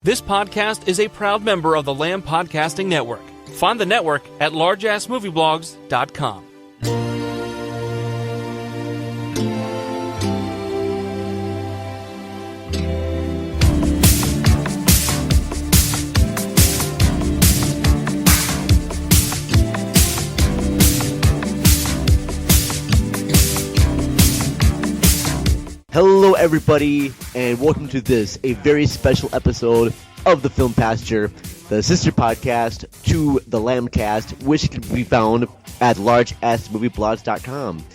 This podcast is a proud member of the Lamb Podcasting Network. Find the network at largeassmovieblogs.com. Hello everybody, and welcome to this, a very special episode of the Film Pasture, the sister podcast to the Lambcast, which can be found at largeassmovieblogs.com.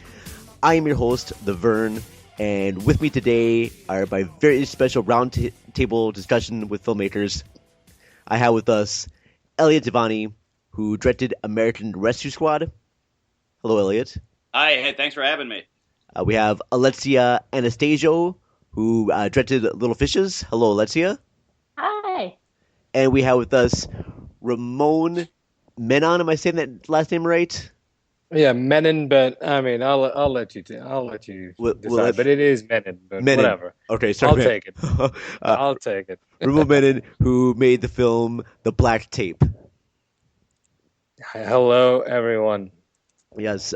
I am your host, the Vern, and with me today are my very special roundtable discussion with filmmakers. I have with us Elliot Diviney, who directed American Rescue Squad. Hello, Elliot. Hi, hey, thanks for having me. We have Alexia Anastastio, who directed Little Fishes. Hello, Alexia. Hi. And we have with us Ramone Menon. Am I saying that last name right? Yeah, Menon, but I mean, I'll let you decide. But it is Menon, but Menon. Whatever. Okay, sorry. I'll take it. I'll take it. Ramone Menon, who made the film The Black Tape. Hello, everyone. Yes,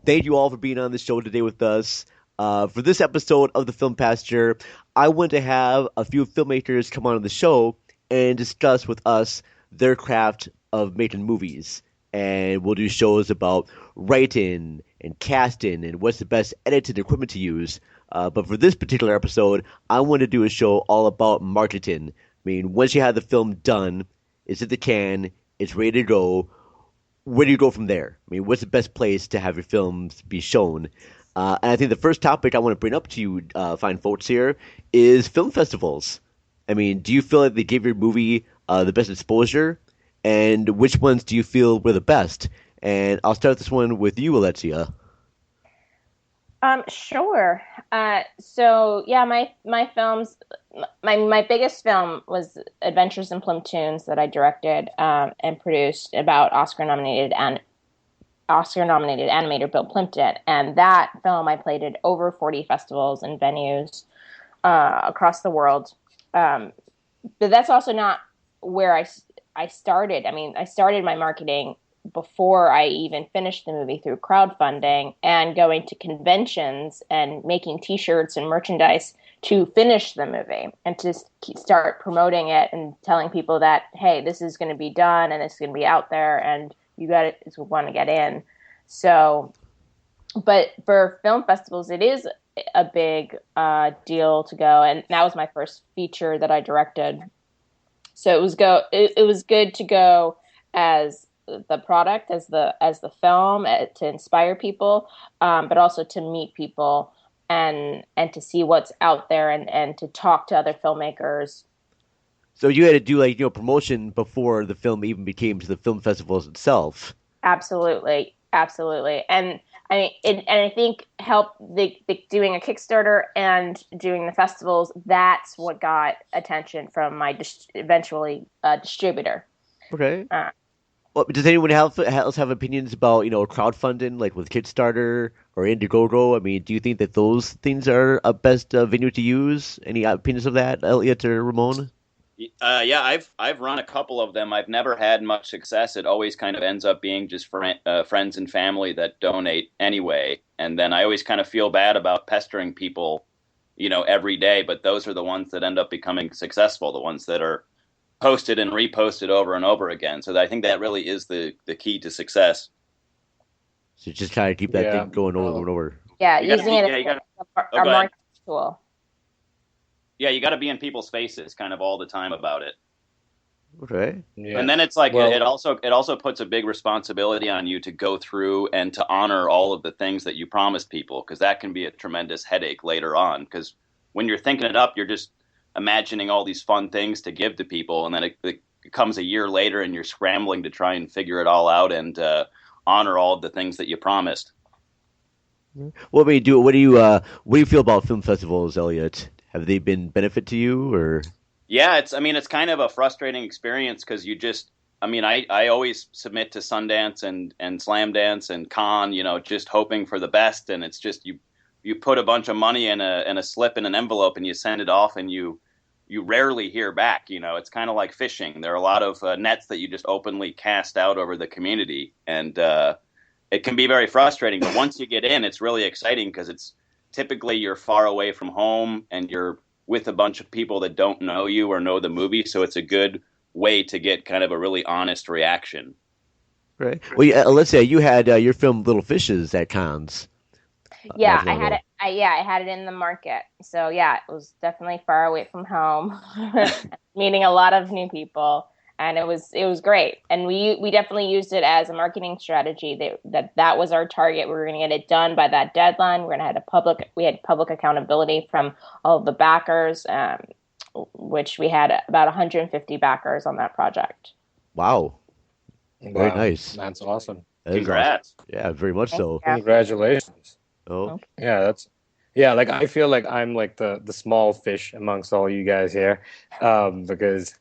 thank you all for being on the show today with us. For this episode of the Film Pasture, I want to have a few filmmakers come on the show and discuss with us their craft of making movies. And we'll do shows about writing and casting and what's the best editing equipment to use. But for this particular episode, I want to do a show all about marketing. I mean, once you have the film done, it's in the can, it's ready to go. Where do you go from there? I mean, what's the best place to have your films be shown? And I think the first topic I want to bring up to you, fine folks here, is film festivals. I mean, do you feel like they gave your movie the best exposure? And which ones do you feel were the best? And I'll start this one with you, Alexia. Sure. So yeah, my films, my biggest film was Adventures in Plymptoons that I directed and produced about Oscar-nominated animator Bill Plympton, and that film I played at over 40 festivals and venues across the world. But that's also not where I started. I mean, I started my marketing before I even finished the movie through crowdfunding and going to conventions and making T-shirts and merchandise to finish the movie and to start promoting it and telling people that, hey, this is going to be done and it's going to be out there and you got to want to get in. So, but for film festivals, it is a big deal to go, and that was my first feature that I directed. So it was good to go as the product, as the film, to inspire people, but also to meet people and to see what's out there and to talk to other filmmakers. So you had to do promotion before the film even became to the film festivals itself. Absolutely. And I mean, I think doing a Kickstarter and doing the festivals, that's what got attention from my eventually distributor. Okay. Well, does anyone else have opinions about, crowdfunding, like with Kickstarter or Indiegogo? I mean, do you think that those things are a best venue to use? Any opinions of that, Elliot or Ramone? Yeah, I've run a couple of them. I've never had much success. It always kind of ends up being just friends and family that donate anyway. And then I always kind of feel bad about pestering people, every day. But those are the ones that end up becoming successful, the ones that are posted and reposted over and over again. So I think that really is the key to success. So just try to keep that thing going over and over. Yeah, using it as a marketing tool. Yeah, you got to be in people's faces kind of all the time about it. Okay. Yeah. And then it's like it also puts a big responsibility on you to go through and to honor all of the things that you promised people, because that can be a tremendous headache later on. Because when you're thinking it up, you're just imagining all these fun things to give to people, and then it comes a year later and you're scrambling to try and figure it all out and honor all of the things that you promised. What do you feel about film festivals, Elliot? Have they been benefit to you, or? Yeah, it's kind of a frustrating experience because I always submit to Sundance and Slamdance and Cannes, just hoping for the best, and it's just you put a bunch of money in a slip in an envelope and you send it off and you you rarely hear back. It's kind of like fishing. There are a lot of nets that you just openly cast out over the community, and it can be very frustrating. But once you get in, it's really exciting because it's typically you're far away from home and you're with a bunch of people that don't know you or know the movie, so it's a good way to get kind of a really honest reaction. Right. Well, Alexia, you had your film Little Fishes at cons. Yeah, I had it. I had it in the market. So yeah, it was definitely far away from home, meeting a lot of new people, and it was great. And we definitely used it as a marketing strategy. That was our target. We were going to get it done by that deadline. We're going to have we had public accountability from all of the backers, which we had about 150 backers on that project. Wow. Very nice. That's awesome. Congrats. Awesome. Yeah, very much so. Congratulations. Oh. Yeah, like I feel like I'm like the small fish amongst all you guys here, because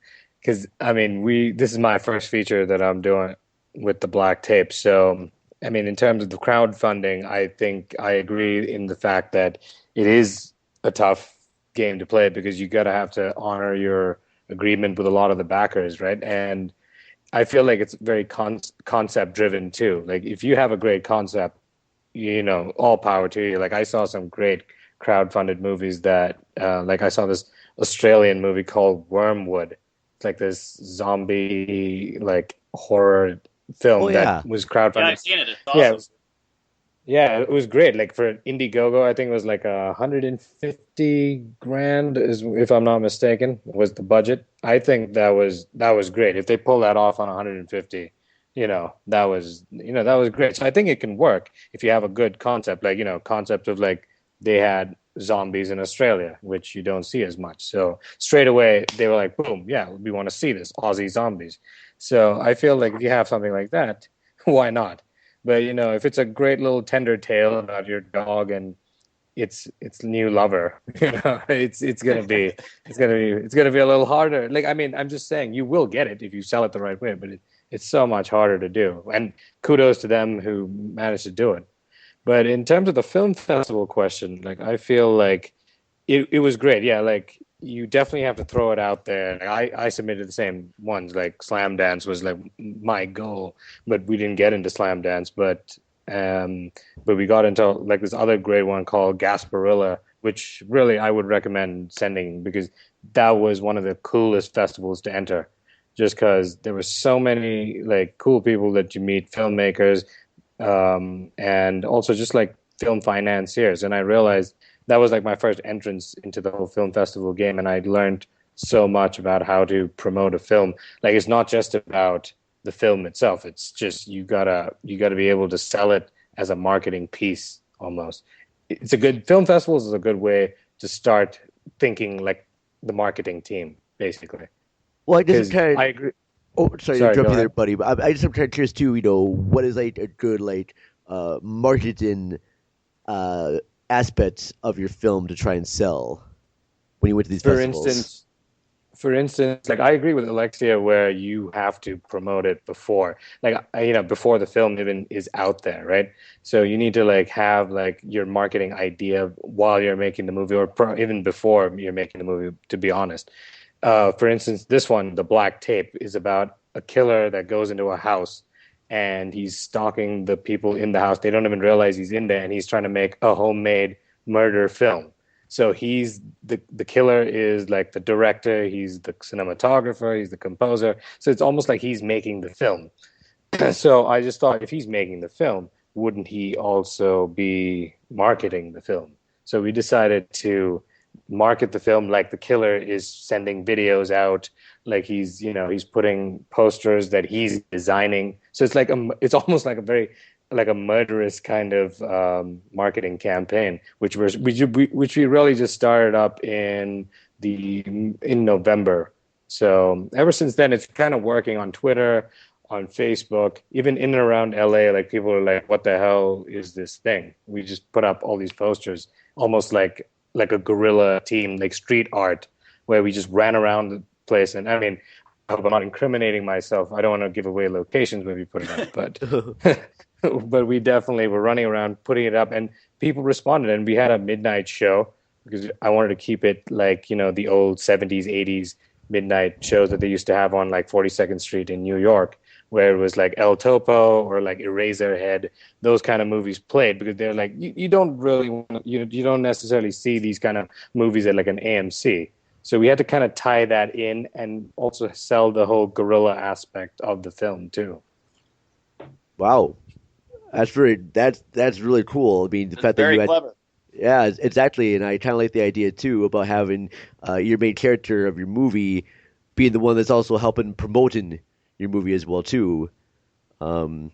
I mean this is my first feature that I'm doing with the black tape. So I mean, in terms of the crowdfunding, I think I agree in the fact that it is a tough game to play because you gotta have to honor your agreement with a lot of the backers, right? And I feel like it's very concept driven too. Like if you have a great concept, all power to you. Like I saw some great crowdfunded movies that, like I saw this Australian movie called Wormwood. It's like this zombie like horror film that was crowdfunded. Yeah, I've seen it. It's awesome. It was great. Like for Indiegogo, I think it was like $150,000, if I'm not mistaken, was the budget. I think that was great. If they pull that off on 150, that was great. So I think it can work if you have a good concept, like concept of like they had zombies in Australia, which you don't see as much. So straight away they were like, boom, yeah, we want to see this Aussie zombies. So I feel like if you have something like that, why not? But if it's a great little tender tale about your dog and its new lover, it's gonna be a little harder. Like I mean, I'm just saying you will get it if you sell it the right way, but it's so much harder to do. And kudos to them who managed to do it. But in terms of the film festival question, like I feel like it was great. Yeah, like you definitely have to throw it out there. Like, I submitted the same ones. Like Slam Dance was like my goal, but we didn't get into Slam Dance. But we got into like this other great one called Gasparilla, which really I would recommend sending because that was one of the coolest festivals to enter. Just because there were so many like cool people that you meet, filmmakers, and also just like film financiers. And I realized that was like my first entrance into the whole film festival game, and I learned so much about how to promote a film. Like it's not just about the film itself; it's just you gotta be able to sell it as a marketing piece almost. Film festivals is a good way to start thinking like the marketing team, basically. Well, I agree. Oh, sorry to interrupt you there, buddy. But I just am kind of curious too. What is like a good like marketing aspects of your film to try and sell when you went to these festivals? For instance, like I agree with Alexia, where you have to promote it before, before the film even is out there, right? So you need to like have like your marketing idea while you're making the movie, or even before you're making the movie. To be honest. For instance, this one, The Black Tape, is about a killer that goes into a house and he's stalking the people in the house. They don't even realize he's in there, and he's trying to make a homemade murder film. So he's the killer is like the director, he's the cinematographer, he's the composer. So it's almost like he's making the film. So I just thought, if he's making the film, wouldn't he also be marketing the film? So we decided to market the film like the killer is sending videos out, like he's putting posters that he's designing. So it's like it's almost like a very like a murderous kind of marketing campaign, which we really just started up in November. So ever since then, it's kind of working on Twitter, on Facebook, even in and around LA. Like people are like, "What the hell is this thing?" We just put up all these posters, almost like a guerrilla team, like street art, where we just ran around the place. And I mean, I hope I'm not incriminating myself. I don't want to give away locations when we put it up, but we definitely were running around putting it up, and people responded. And we had a midnight show because I wanted to keep it like, the old 70s, 80s midnight shows that they used to have on like 42nd Street in New York, where it was like El Topo or like Eraserhead, those kind of movies played, because they're like, you don't really, you don't necessarily see these kind of movies at like an AMC. So we had to kind of tie that in and also sell the whole guerrilla aspect of the film too. Wow, that's really cool. I mean, the fact that Very you had, clever. yeah, exactly, and I kind of like the idea too about having your main character of your movie being the one that's also helping promoting your movie as well too. 'Cause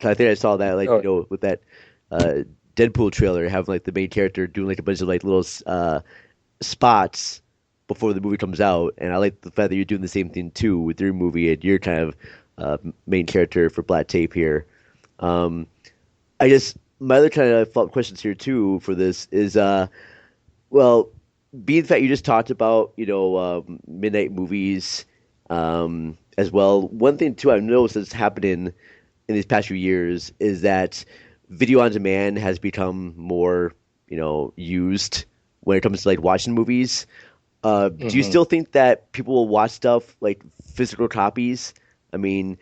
I think I saw that with that Deadpool trailer, having like the main character doing like a bunch of like little spots before the movie comes out, and I like the fact that you're doing the same thing too with your movie and your kind of main character for Black Tape here. I guess my other kind of follow-up questions here too for this is, well, being the fact you just talked about, midnight movies, as well. One thing too I've noticed that's happening in these past few years is that video on demand has become more, used when it comes to like watching movies. Do you still think that people will watch stuff like physical copies? I mean,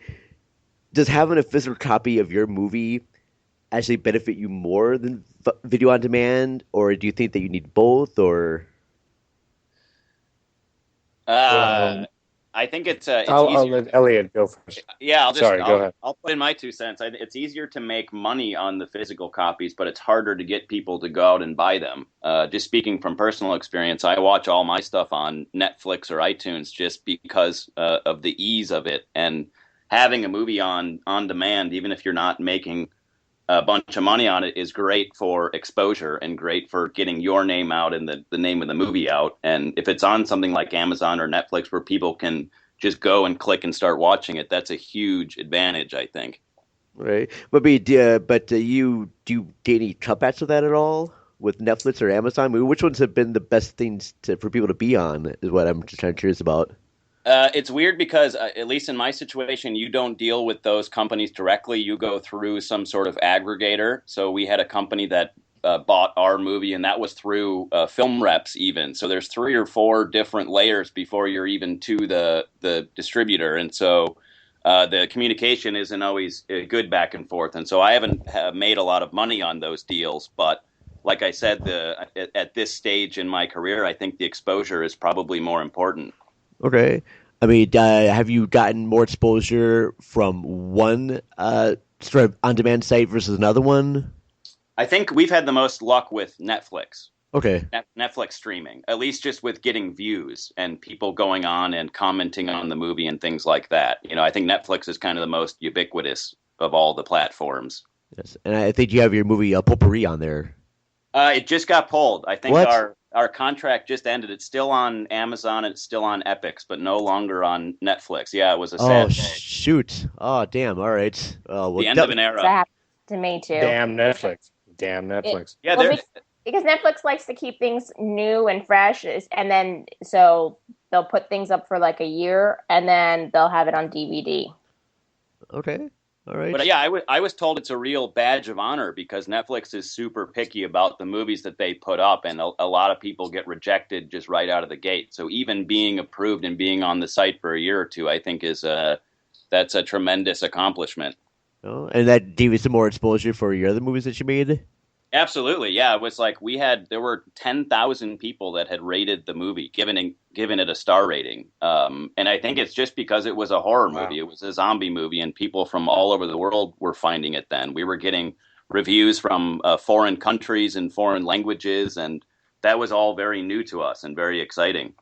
does having a physical copy of your movie actually benefit you more than video on demand, or do you think that you need both? Or I think it's I'll easier. let Elliot go first. Yeah, Go ahead. I'll put in my 2 cents. It's easier to make money on the physical copies, but it's harder to get people to go out and buy them. Just speaking from personal experience, I watch all my stuff on Netflix or iTunes just because of the ease of it, and having a movie on demand, even if you're not making a bunch of money on it, is great for exposure and great for getting your name out and the name of the movie out. And if it's on something like Amazon or Netflix where people can just go and click and start watching it, that's a huge advantage, I think. right? Do you get any cutbacks with that at all with Netflix or Amazon? I mean, which ones have been the best things for people to be on? Is what I'm just kind of curious about. It's weird because, at least in my situation, you don't deal with those companies directly. You go through some sort of aggregator. So we had a company that bought our movie, and that was through film reps even. So there's 3 or 4 different layers before you're even to the distributor. And so the communication isn't always good back and forth. And so I haven't made a lot of money on those deals. But like I said, at this stage in my career, I think the exposure is probably more important. Okay. I mean, have you gotten more exposure from one sort of on-demand site versus another one? I think we've had the most luck with Netflix. Okay. Netflix streaming, at least just with getting views and people going on and commenting on the movie and things like that. I think Netflix is kind of the most ubiquitous of all the platforms. Yes, and I think you have your movie Potpourri on there. It just got pulled. I think What? our contract just ended. It's still on Amazon and it's still on Epix, but no longer on Netflix. Yeah, it was a sad day. Shoot. Oh, damn. All right. Well, The end of an era. That happened to me too. Damn Netflix. Yeah, Well, because Netflix likes to keep things new and fresh, and then so they'll put things up for like a year, and then they'll have it on DVD. Okay. All right. But yeah, I was told it's a real badge of honor because Netflix is super picky about the movies that they put up, and a lot of people get rejected just right out of the gate. So even being approved and being on the site for a year or two, I think that's a tremendous accomplishment. Oh, and that gave you some more exposure for your other movies that you made? Absolutely, yeah. It was like there were 10,000 people that had rated the movie, given it a star rating. And I think it's just because it was a horror movie. Wow. It was a zombie movie, and people from all over the world were finding it then. We were getting reviews from foreign countries and foreign languages, and that was all very new to us and very exciting.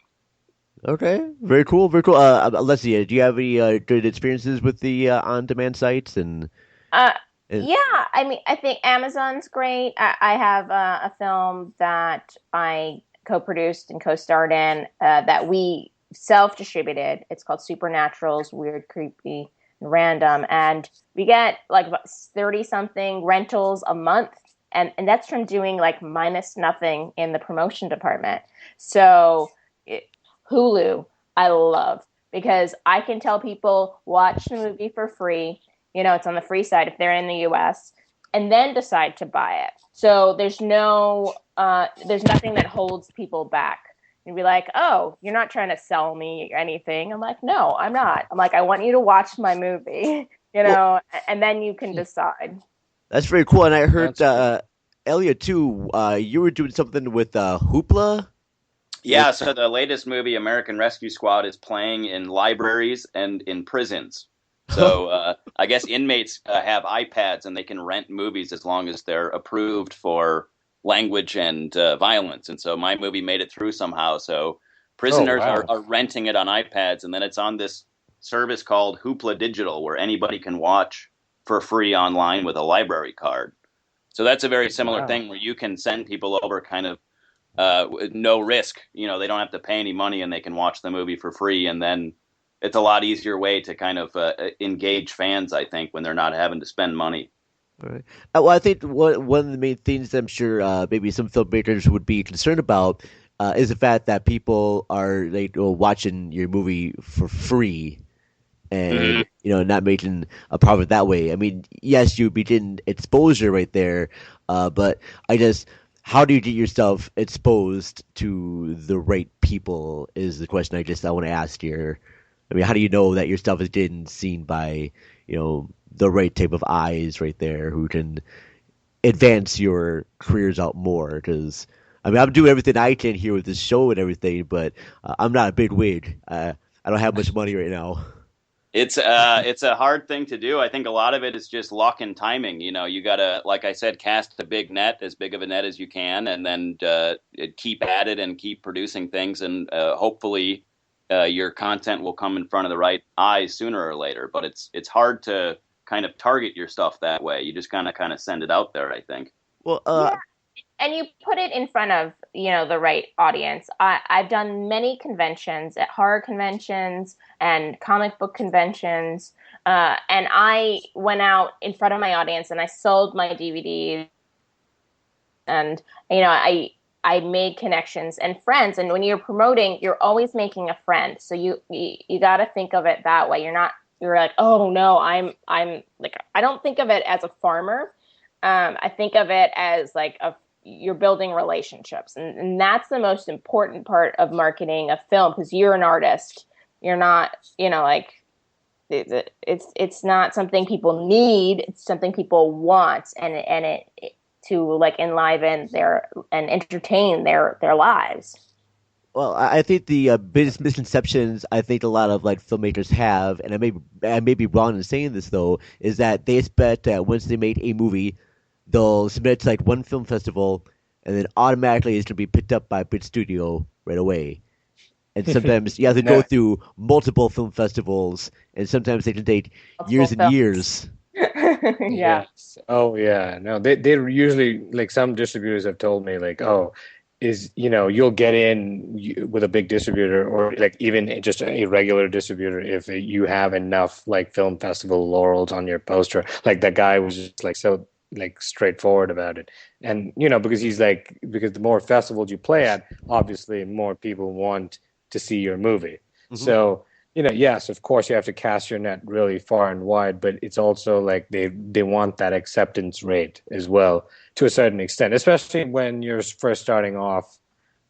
Okay, very cool, very cool. Alexia, do you have any good experiences with the on-demand sites Yeah, I mean, I think Amazon's great. I have a film that I co-produced and co-starred in that we self-distributed. It's called Supernaturals, Weird, Creepy, and Random. And we get like about 30-something rentals a month. And that's from doing like minus nothing in the promotion department. So Hulu, I love, because I can tell people watch the movie for free. It's on the free side if they're in the US. and then decide to buy it. So there's nothing that holds people back. And be like, oh, you're not trying to sell me anything. I'm like, no, I'm not. I'm like, I want you to watch my movie, and then you can decide. That's very cool. And I heard, Elliot, too, you were doing something with Hoopla? Yeah, so the latest movie, American Rescue Squad, is playing in libraries and in prisons. So I guess inmates have iPads and they can rent movies as long as they're approved for language and violence. And so my movie made it through somehow. So prisoners are renting it on iPads, and then it's on this service called Hoopla Digital, where anybody can watch for free online with a library card. So that's a very similar thing where you can send people over kind of no risk. They don't have to pay any money and they can watch the movie for free. And then it's a lot easier way to kind of engage fans, I think, when they're not having to spend money. Right. Well, I think one of the main things I'm sure maybe some filmmakers would be concerned about is the fact that people are watching your movie for free and not making a profit that way. I mean, yes, you'd be getting exposure right there, but I guess how do you get yourself exposed to the right people is the question I want to ask here. I mean, how do you know that your stuff is getting seen by the right type of eyes right there who can advance your careers out more? Because I mean, I'm doing everything I can here with this show and everything, but I'm not a big wig. I don't have much money right now. It's a hard thing to do. I think a lot of it is just luck and timing. You gotta, like I said, cast a big net, as big of a net as you can, and then keep at it and keep producing things, and hopefully your content will come in front of the right eyes sooner or later. But it's hard to kind of target your stuff that way. You just kind of send it out there, I think. Well, yeah. And you put it in front of, the right audience. I've done many conventions, at horror conventions and comic book conventions. And I went out in front of my audience and I sold my DVDs. And, I made connections and friends. And when you're promoting, you're always making a friend. So you got to think of it that way. You're like, oh no, I'm like, I don't think of it as a farmer. I think of it as like you're building relationships. And that's the most important part of marketing a film, because you're an artist. You're not, it's not something people need. It's something people want. And it to like enliven and entertain their lives. Well, I think the biggest misconceptions I think a lot of filmmakers have, and I may be wrong in saying this though, is that they expect that once they make a movie, they'll submit it to one film festival, and then automatically it's going to be picked up by a big studio right away. And sometimes you have to go through multiple film festivals, and sometimes they can take years and years. Yeah. Yes. Oh yeah. No, they usually some distributors have told me you'll get in with a big distributor or even just a regular distributor if you have enough film festival laurels on your poster. That guy was just so straightforward about it. And because because the more festivals you play at, obviously more people want to see your movie. Mm-hmm. So yes, of course you have to cast your net really far and wide, but it's also they want that acceptance rate as well to a certain extent, especially when you're first starting off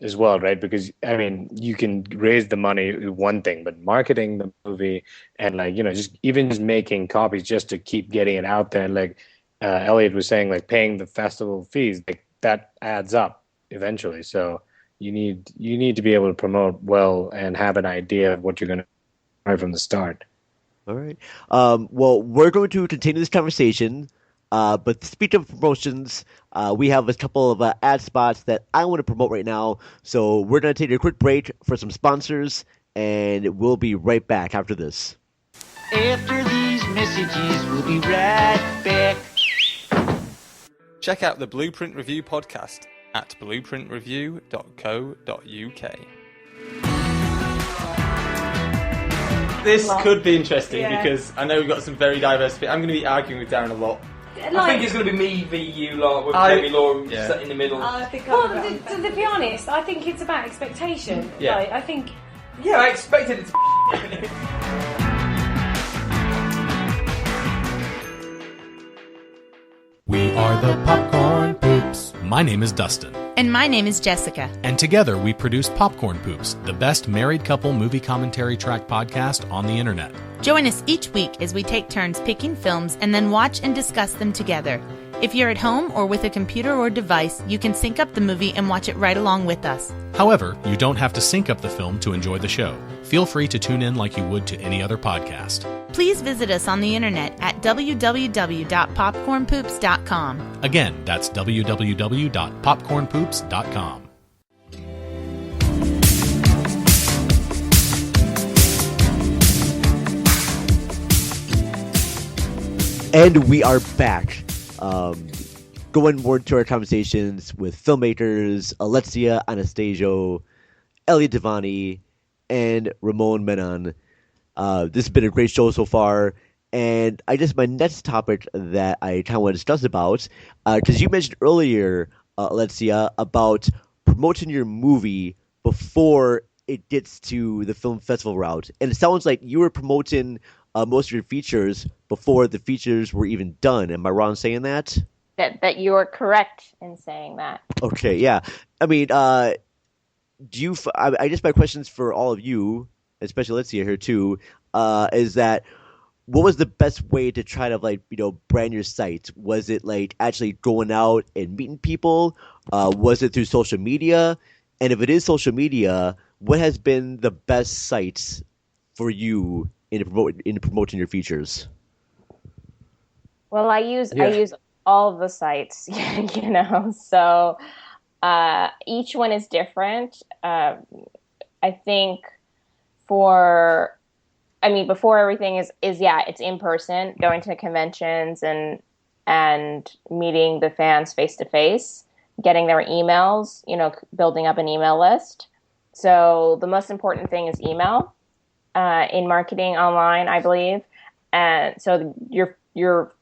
as well, right? Because I mean, you can raise the money, one thing, but marketing the movie and just making copies just to keep getting it out there. And Elliot was saying, paying the festival fees, that adds up eventually. So you need to be able to promote well and have an idea of what you're going to right from the start. All right. Well, we're going to continue this conversation. But speaking of promotions, we have a couple of ad spots that I want to promote right now. So we're going to take a quick break for some sponsors, and we'll be right back after this. After these messages, we'll be right back. Check out the Blueprint Review podcast at blueprintreview.co.uk. This could be interesting because I know we've got some very diverse people. I'm going to be arguing with Darren a lot. I think it's going to be me v you lot with maybe Laura sat in the middle. To be honest, I think it's about expectation. Yeah. I think. Yeah, I expected it to. We are My name is Dustin. And my name is Jessica. And together we produce Popcorn Poops, the best married couple movie commentary track podcast on the internet. Join us each week as we take turns picking films and then watch and discuss them together. If you're at home or with a computer or device, you can sync up the movie and watch it right along with us. However, you don't have to sync up the film to enjoy the show. Feel free to tune in like you would to any other podcast. Please visit us on the internet at www.popcornpoops.com. Again, that's www.popcornpoops.com. And we are back. Going more into our conversations with filmmakers Alexia, Anastastio, Elliot, Diviney, and Ramone, Menon. This has been a great show so far. And I guess my next topic that I kind of want to discuss about, because you mentioned earlier, Alexia, about promoting your movie before it gets to the film festival route. And it sounds like you were promoting most of your features before the features were even done. Am I wrong saying that? That you are correct in saying that. Okay, yeah. I mean, I guess my questions for all of you, especially Alexia here too, is that what was the best way to try to brand your site? Was it actually going out and meeting people? Was it through social media? And if it is social media, what has been the best sites for you in promoting your features? Well, I use all of the sites, so each one is different. I think before everything is it's in person, going to conventions and meeting the fans face to face, getting their emails, building up an email list. So the most important thing is email in marketing online, I believe. And so your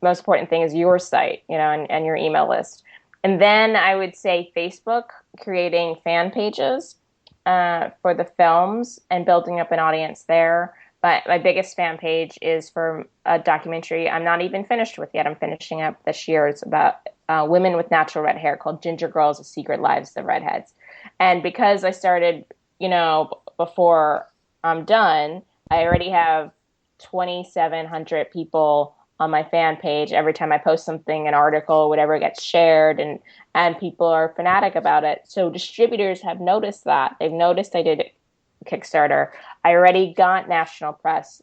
most important thing is your site, and your email list. And then I would say Facebook, creating fan pages for the films and building up an audience there. But my biggest fan page is for a documentary I'm not even finished with yet. I'm finishing up this year. It's about women with natural red hair called Ginger Girls, The Secret Lives of Redheads. And because I started, before I'm done, I already have 2,700 people on my fan page. Every time I post something, an article, whatever, gets shared, and people are fanatic about it. So distributors have noticed that. They've noticed I did Kickstarter. I already got national press.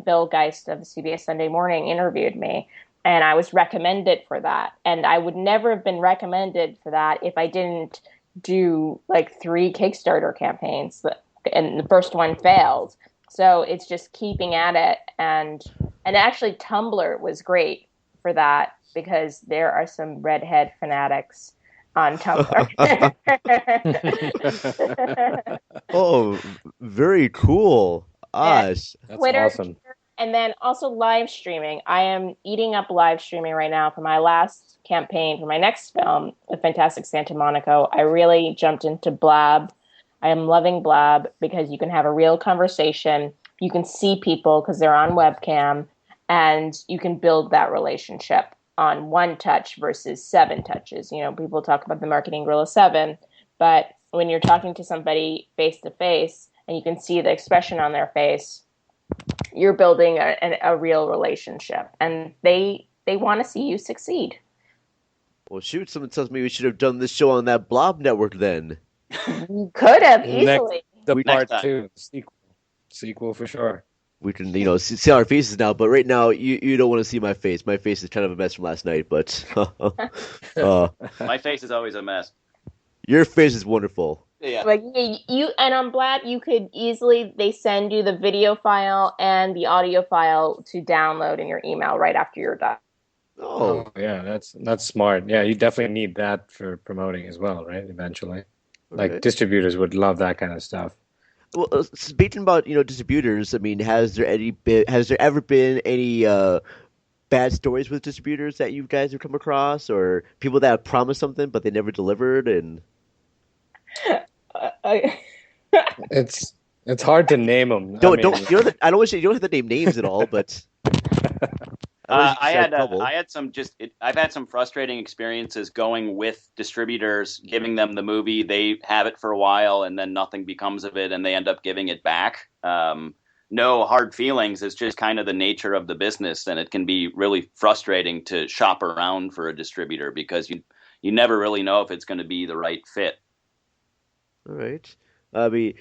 Bill Geist of CBS Sunday Morning interviewed me, and I was recommended for that. And I would never have been recommended for that if I didn't do 3 Kickstarter campaigns, and the first one failed. So it's just keeping at it, and actually Tumblr was great for that because there are some redhead fanatics on Tumblr. Oh, very cool. That's Twitter, awesome. And then also live streaming. I am eating up live streaming right now for my last campaign for my next film, The Fantastic Santa Monica. I really jumped into Blab. I am loving Blab because you can have a real conversation. You can see people because they're on webcam, and you can build that relationship on 1 touch versus 7 touches. People talk about the marketing rule of 7, but when you're talking to somebody face to face and you can see the expression on their face, you're building a real relationship, and they want to see you succeed. Well, shoot, someone tells me we should have done this show on that Blob network then. You could have easily. Part 2 sequel for sure. We can, see our faces now, but right now you don't want to see my face. My face is kind of a mess from last night, but my face is always a mess. Your face is wonderful. Yeah. You and on Blab, you could easily, they send you the video file and the audio file to download in your email right after you're done. Oh yeah, that's smart. Yeah, you definitely need that for promoting as well, right? Eventually, distributors would love that kind of stuff. Well, speaking about distributors, I mean, has there ever been any bad stories with distributors that you guys have come across, or people that have promised something but they never delivered? And it's hard to name them. I don't want you don't have to name names at all, but I had some I've had some frustrating experiences going with distributors, giving them the movie. They have it for a while, and then nothing becomes of it, and they end up giving it back. No hard feelings. It's just kind of the nature of the business, and it can be really frustrating to shop around for a distributor because you never really know if it's going to be the right fit. All right. I mean,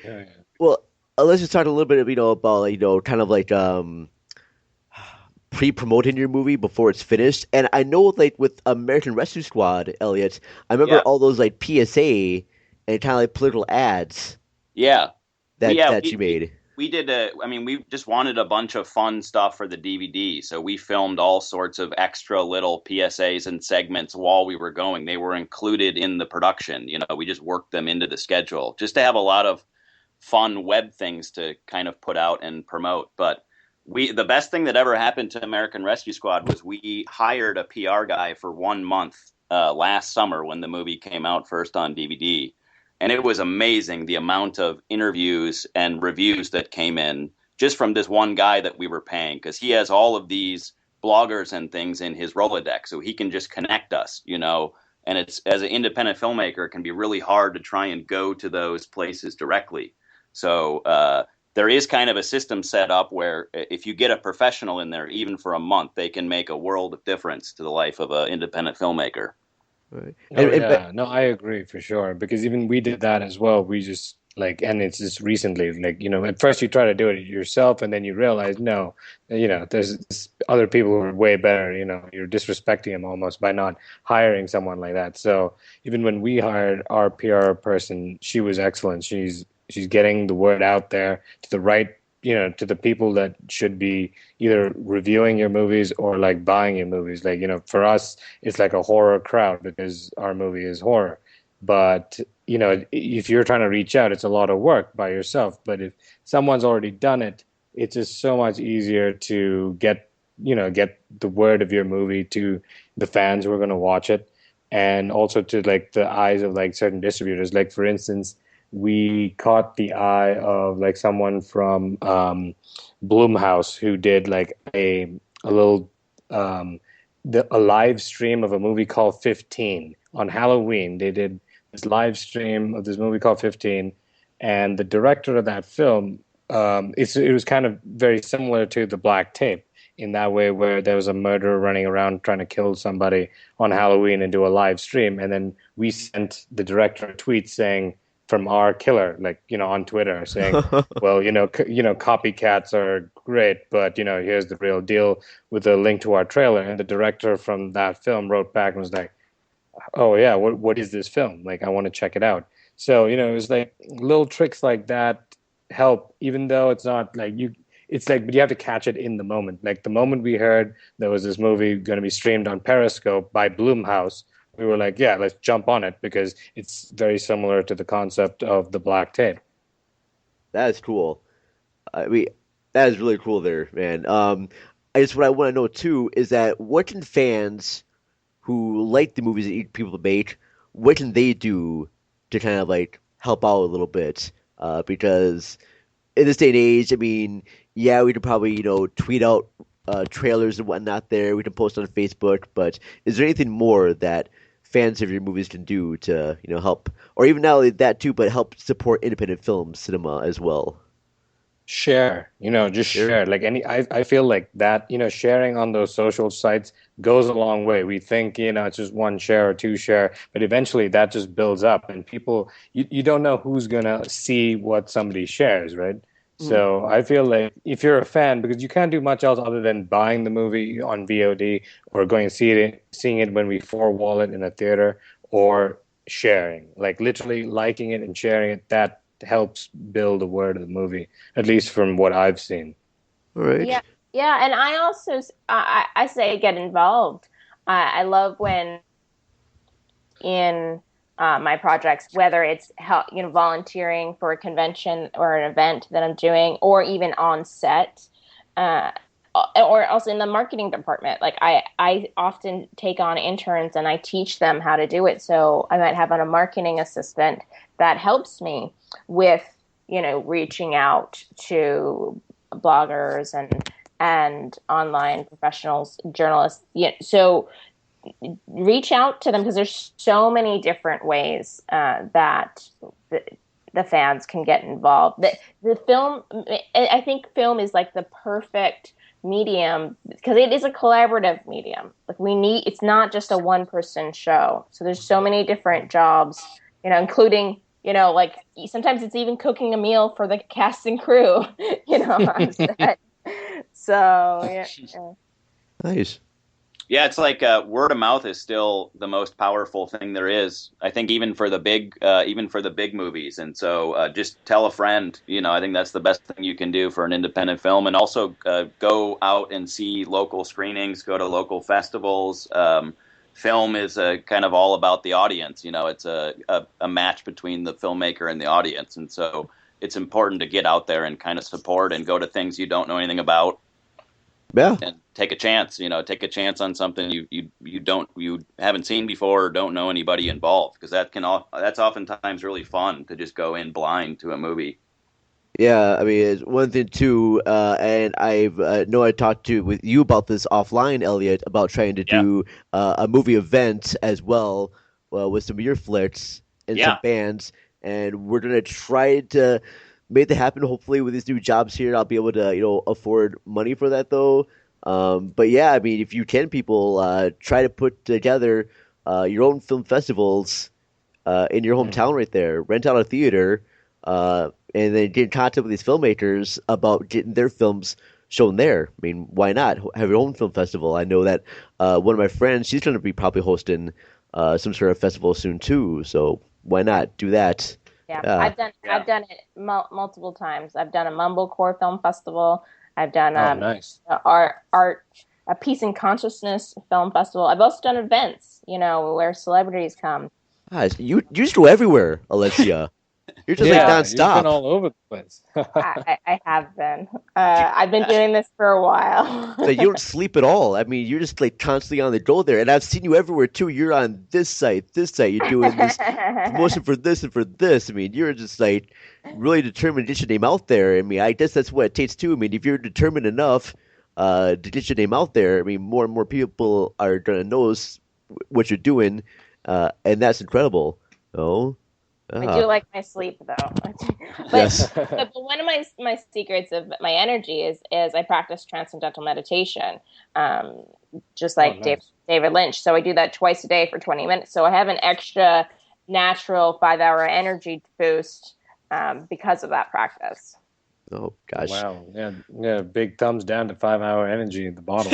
well, let's just talk a little bit, about kind of like pre-promoting your movie before it's finished. And I know, like with American Rescue Squad, Elliot, I remember all those like PSA and kind of like political ads. Yeah. That you made. We did we just wanted a bunch of fun stuff for the DVD. So we filmed all sorts of extra little PSAs and segments while we were going. They were included in the production. We just worked them into the schedule just to have a lot of fun web things to kind of put out and promote. But the best thing that ever happened to American Rescue Squad was we hired a PR guy for 1 month last summer when the movie came out first on DVD. And it was amazing the amount of interviews and reviews that came in just from this one guy that we were paying, because he has all of these bloggers and things in his Rolodex, so he can just connect us, And it's, as an independent filmmaker, it can be really hard to try and go to those places directly. So there is kind of a system set up where if you get a professional in there, even for a month, they can make a world of difference to the life of an independent filmmaker. Right. No, I agree for sure, because even we did that as well. We just and it's just recently, at first you try to do it yourself, and then you realize, no, there's other people who are way better. You're disrespecting them almost by not hiring someone like that. So even when we hired our PR person, she was excellent. She's getting the word out there to the right, to the people that should be either reviewing your movies or like buying your movies. For us, it's like a horror crowd because our movie is horror. But, if you're trying to reach out, it's a lot of work by yourself. But if someone's already done it, it's just so much easier to get the word of your movie to the fans who are going to watch it. And also to the eyes of certain distributors. For instance, we caught the eye of someone from Blumhouse who did a little a live stream of a movie called 15 on Halloween. They did this live stream of this movie called 15, and the director of that film, it was kind of very similar to The Black Tape in that way, where there was a murderer running around trying to kill somebody on Halloween and do a live stream, and then we sent the director a tweet saying, from our killer, on Twitter, saying, well, copycats are great, but, here's the real deal, with a link to our trailer. And the director from that film wrote back and was like, oh, yeah, what is this film? I want to check it out. So, it was little tricks like that help, even though it's not but you have to catch it in the moment. The moment we heard there was this movie going to be streamed on Periscope by Blumhouse, we were like, yeah, let's jump on it because it's very similar to the concept of The Black Tape. That is cool. That is really cool there, man. What I want to know, too, is that what can fans who like the movies that people make, what can they do to kind of help out a little bit? Because in this day and age, we could probably, tweet out trailers and whatnot there. We can post on Facebook, but is there anything more that fans of your movies can do to, help, or even not only that too, but help support independent film cinema as well? Share, just share. I feel like that, sharing on those social sites goes a long way. We think, it's just one share or two share, but eventually that just builds up, and people, you don't know who's gonna see what somebody shares, right? So I feel like if you're a fan, because you can't do much else other than buying the movie on VOD or going and seeing it when we four-wall it in a theater, or sharing, literally liking it and sharing it, that helps build the word of the movie, at least from what I've seen. All right. Yeah, and I also I say get involved. I love when in my projects, whether it's volunteering for a convention or an event that I'm doing, or even on set, or also in the marketing department. I often take on interns and I teach them how to do it. So I might have a marketing assistant that helps me with reaching out to bloggers and and online professionals, journalists. Yeah, so reach out to them because there's so many different ways that the fans can get involved. The film, I think film is like the perfect medium because it is a collaborative medium. Like it's not just a one-person show. So there's so many different jobs, including, like sometimes it's even cooking a meal for the cast and crew, on set. So, yeah. Nice. Yeah, it's like word of mouth is still the most powerful thing there is. I think even for the big movies. And so just tell a friend. I think that's the best thing you can do for an independent film. And also go out and see local screenings, go to local festivals. Film is kind of all about the audience. It's a match between the filmmaker and the audience. And so it's important to get out there and kind of support and go to things you don't know anything about. Yeah. And take a chance, take a chance on something you haven't seen before or don't know anybody involved, because that's oftentimes really fun to just go in blind to a movie. Yeah, I mean, it's one thing too, and I've I talked with you about this offline, Elliot, about trying to do a movie event as well with some of your flicks and some bands, and we're gonna try to make that happen. Hopefully, with these new jobs here, I'll be able to afford money for that though. But yeah, I mean, if you can, people try to put together your own film festivals in your hometown right there. Rent out a theater. And then get in contact with these filmmakers about getting their films shown there. I mean, why not have your own film festival? I know that one of my friends, she's going to be probably hosting some sort of festival soon too. So why not do that? Yeah, I've done it multiple times. I've done a Mumblecore Film Festival. I've done a Peace and Consciousness Film Festival. I've also done events, where celebrities come. Guys, you just go everywhere, Alexia. You're just like nonstop. You've been all over the place. I have been. I've been doing this for a while. So you don't sleep at all. I mean, you're just like constantly on the go there. And I've seen you everywhere too. You're on this site. You're doing this promotion for this and for this. I mean, you're just like really determined to get your name out there. I mean, I guess that's what it takes too. I mean, if you're determined enough to get your name out there, I mean, more and more people are going to know what you're doing. And that's incredible. I do like my sleep though. But one of my secrets of my energy is I practice transcendental meditation, just like David Lynch. So I do that twice a day for 20 minutes. So I have an extra natural 5-hour energy boost because of that practice. Oh gosh! Wow, yeah. Big thumbs down to 5-hour energy at the bottom.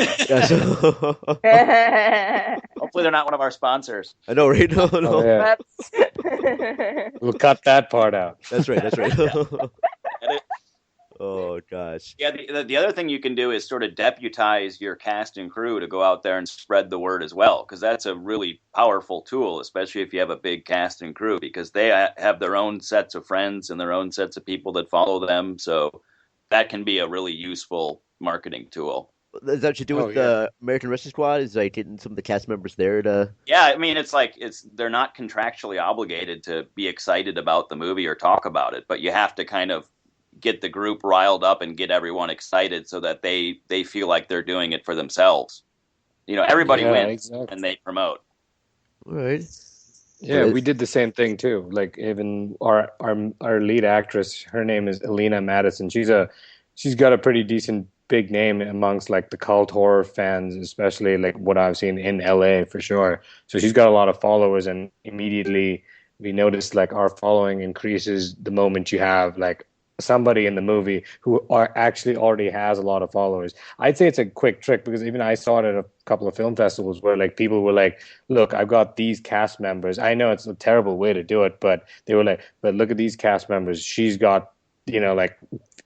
Hopefully, they're not one of our sponsors. I know, right? No. Oh, yeah. We'll cut that part out. That's right. Oh gosh. Yeah, the other thing you can do is sort of deputize your cast and crew to go out there and spread the word as well, because that's a really powerful tool, especially if you have a big cast and crew, because they have their own sets of friends and their own sets of people that follow them. So that can be a really useful marketing tool. Is that what you do with the American Rescue Squad? Is like getting some of the cast members there to? Yeah, I mean, they're not contractually obligated to be excited about the movie or talk about it, but you have to kind of get the group riled up and get everyone excited so that they feel like they're doing it for themselves. Everybody wins and they promote. All right. Yeah, we did the same thing too. Like even our lead actress, her name is Elena Madison. She's got a pretty decent big name amongst like the cult horror fans, especially like what I've seen in LA for sure. So she's got a lot of followers, and immediately we noticed like our following increases the moment you have like somebody in the movie who actually already has a lot of followers. I'd say it's a quick trick, because even I saw it at a couple of film festivals where like people were like, look, I've got these cast members. I know it's a terrible way to do it, but they were like, but look at these cast members. She's got, like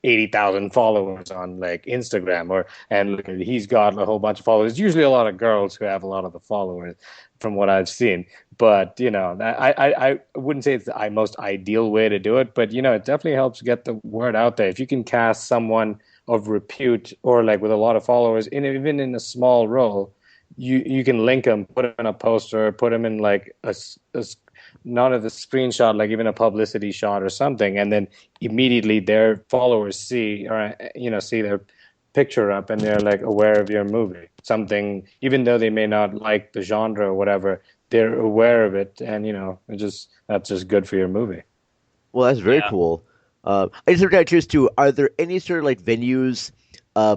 80,000 followers on like Instagram, and look, he's got a whole bunch of followers. Usually a lot of girls who have a lot of the followers from what I've seen. But, I wouldn't say it's the most ideal way to do it, but, it definitely helps get the word out there. If you can cast someone of repute or like with a lot of followers, even in a small role, you can link them, put them in a poster, put them in like not of the screenshot, like even a publicity shot or something, and then immediately their followers see their picture up and they're like aware of your movie. Something, even though they may not like the genre or whatever, they're aware of it, and that's just good for your movie. Well, that's very cool. I just kind of curious too. Are there any sort of like venues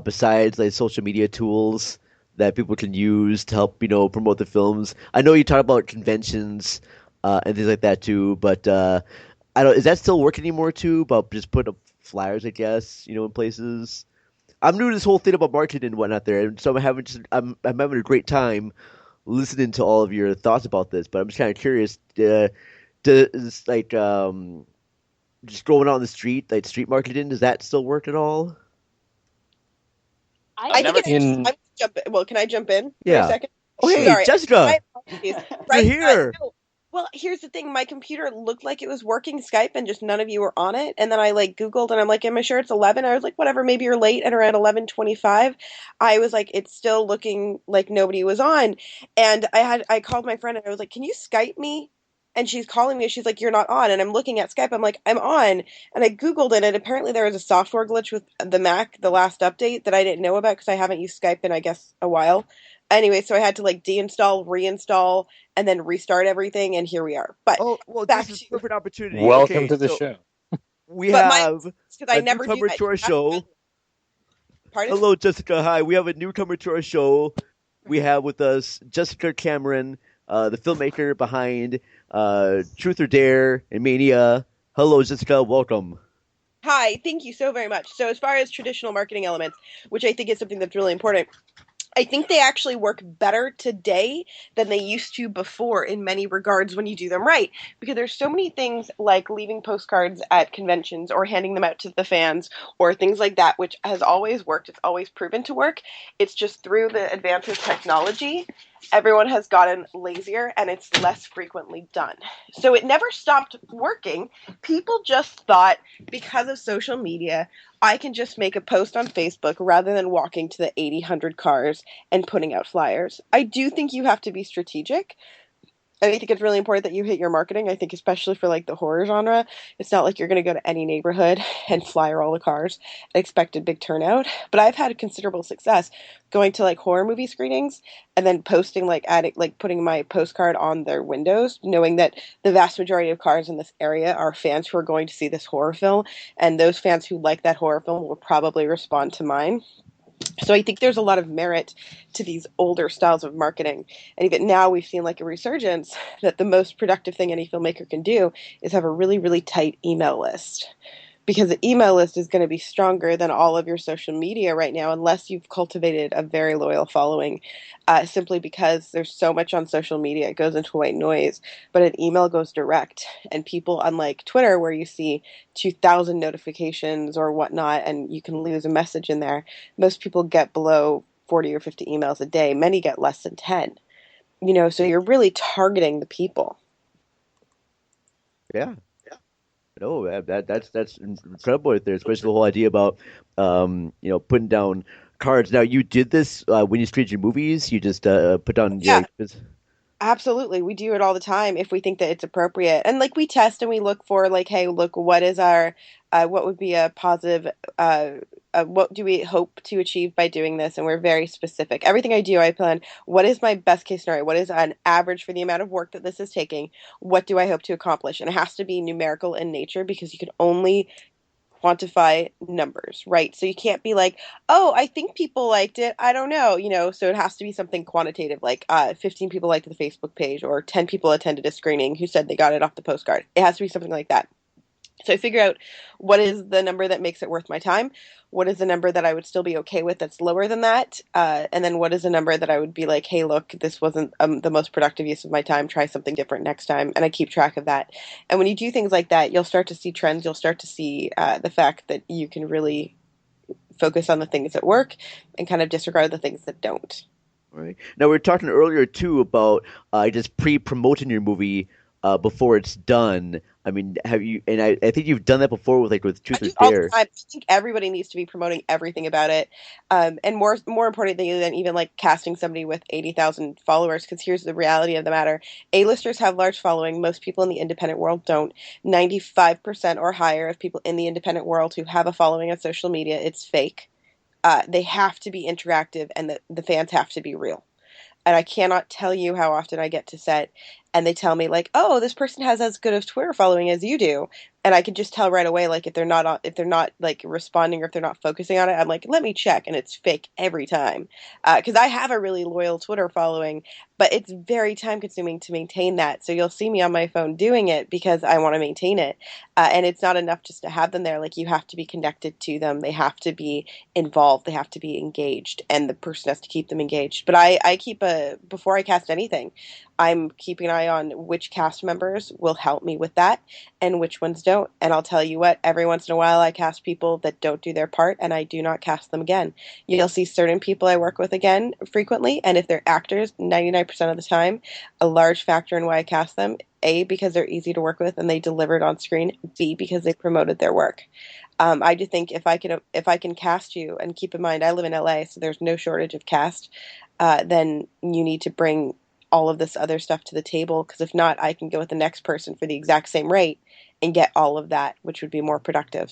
besides like social media tools that people can use to help promote the films? I know you talk about conventions and things like that too, but I don't. Is that still working anymore too? About just putting up flyers, I guess, in places. I'm new to this whole thing about marketing and whatnot there, and so I'm having a great time listening to all of your thoughts about this. But I'm just kind of curious. Does like just going out on the street, like street marketing, does that still work at all? I think can I jump in for a second? Oh, hey, sorry. Jessica. Right, You're here. no. Well, here's the thing. My computer looked like it was working Skype and just none of you were on it. And then I Googled and I'm like, am I sure it's 11? I was like, whatever, maybe you're late. And around 11:25, I was like, it's still looking like nobody was on. And I called my friend and I was like, can you Skype me? And she's calling me. She's like, you're not on. And I'm looking at Skype. I'm like, I'm on. And I Googled it. And apparently there was a software glitch with the Mac, the last update that I didn't know about because I haven't used Skype in, I guess, a while. Anyway, so I had to deinstall, reinstall, and then restart everything, and here we are. But this is a perfect opportunity. Welcome to the show. We have a newcomer to our show. Pardon? Hello, Jessica. Hi. We have a newcomer to our show. We have with us Jessica Cameron, the filmmaker behind Truth or Dare and Mania. Hello, Jessica. Welcome. Hi. Thank you so very much. So as far as traditional marketing elements, which I think is something that's really important, I think they actually work better today than they used to before in many regards when you do them right. Because there's so many things like leaving postcards at conventions or handing them out to the fans or things like that, which has always worked. It's always proven to work. It's just through the advances of technology, everyone has gotten lazier and it's less frequently done. So it never stopped working. People just thought because of social media, I can just make a post on Facebook rather than walking to the 800 cars and putting out flyers. I do think you have to be strategic. I think it's really important that you hit your marketing. I think especially for the horror genre, it's not like you're going to go to any neighborhood and flyer all the cars and expect a big turnout. But I've had considerable success going to horror movie screenings and then posting putting my postcard on their windows, knowing that the vast majority of cars in this area are fans who are going to see this horror film, and those fans who like that horror film will probably respond to mine. So I think there's a lot of merit to these older styles of marketing. And even now we've seen a resurgence that the most productive thing any filmmaker can do is have a really, really tight email list. Because the email list is going to be stronger than all of your social media right now unless you've cultivated a very loyal following, simply because there's so much on social media. It goes into white noise, but an email goes direct. And people, unlike Twitter, where you see 2,000 notifications or whatnot, and you can lose a message in there, most people get below 40 or 50 emails a day. Many get less than 10. So you're really targeting the people. Yeah. No, that's incredible right there, especially the whole idea about putting down cards. Now, you did this when you screened your movies. You just put down Absolutely. We do it all the time if we think that it's appropriate. And we test and we look for hey, look, what is our what would be a positive what do we hope to achieve by doing this? And we're very specific. Everything I do, I plan, what is my best case scenario? What is an average for the amount of work that this is taking? What do I hope to accomplish? And it has to be numerical in nature because you can only quantify numbers, right? So you can't be oh, I think people liked it. I don't know, so it has to be something quantitative, 15 people liked the Facebook page or 10 people attended a screening who said they got it off the postcard. It has to be something like that. So I figure out what is the number that makes it worth my time, what is the number that I would still be okay with that's lower than that, and then what is the number that I would be hey, look, this wasn't the most productive use of my time, try something different next time, and I keep track of that. And when you do things like that, you'll start to see trends, you'll start to see the fact that you can really focus on the things that work and kind of disregard the things that don't. Right. Now, we were talking earlier, too, about just pre-promoting your movie before it's done. I mean, have you? And I think you've done that before with Truth or Dare. I think everybody needs to be promoting everything about it, and more importantly than even casting somebody with 80,000 followers. Because here's the reality of the matter: A-listers have large following. Most people in the independent world don't. 95% or higher of people in the independent world who have a following on social media, it's fake. they have to be interactive, and the fans have to be real. And I cannot tell you how often I get to set and they tell me like, "Oh, this person has as good of Twitter following as you do," and I can just tell right away, like if they're not like responding or if they're not focusing on it, I'm like, "Let me check," and it's fake every time, because I have a really loyal Twitter following, but it's very time consuming to maintain that. So you'll see me on my phone doing it because I want to maintain it, and it's not enough just to have them there. Like you have to be connected to them, they have to be involved, they have to be engaged, and the person has to keep them engaged. But I keep before I cast anything, I'm keeping an eye on which cast members will help me with that and which ones don't. And I'll tell you what, every once in a while I cast people that don't do their part and I do not cast them again. You'll see certain people I work with again frequently, and if they're actors, 99% of the time, a large factor in why I cast them, A, because they're easy to work with and they delivered on screen, B, because they promoted their work. I do think if I can cast you, and keep in mind I live in LA, so there's no shortage of cast, then you need to bring all of this other stuff to the table, because if not, I can go with the next person for the exact same rate and get all of that, which would be more productive.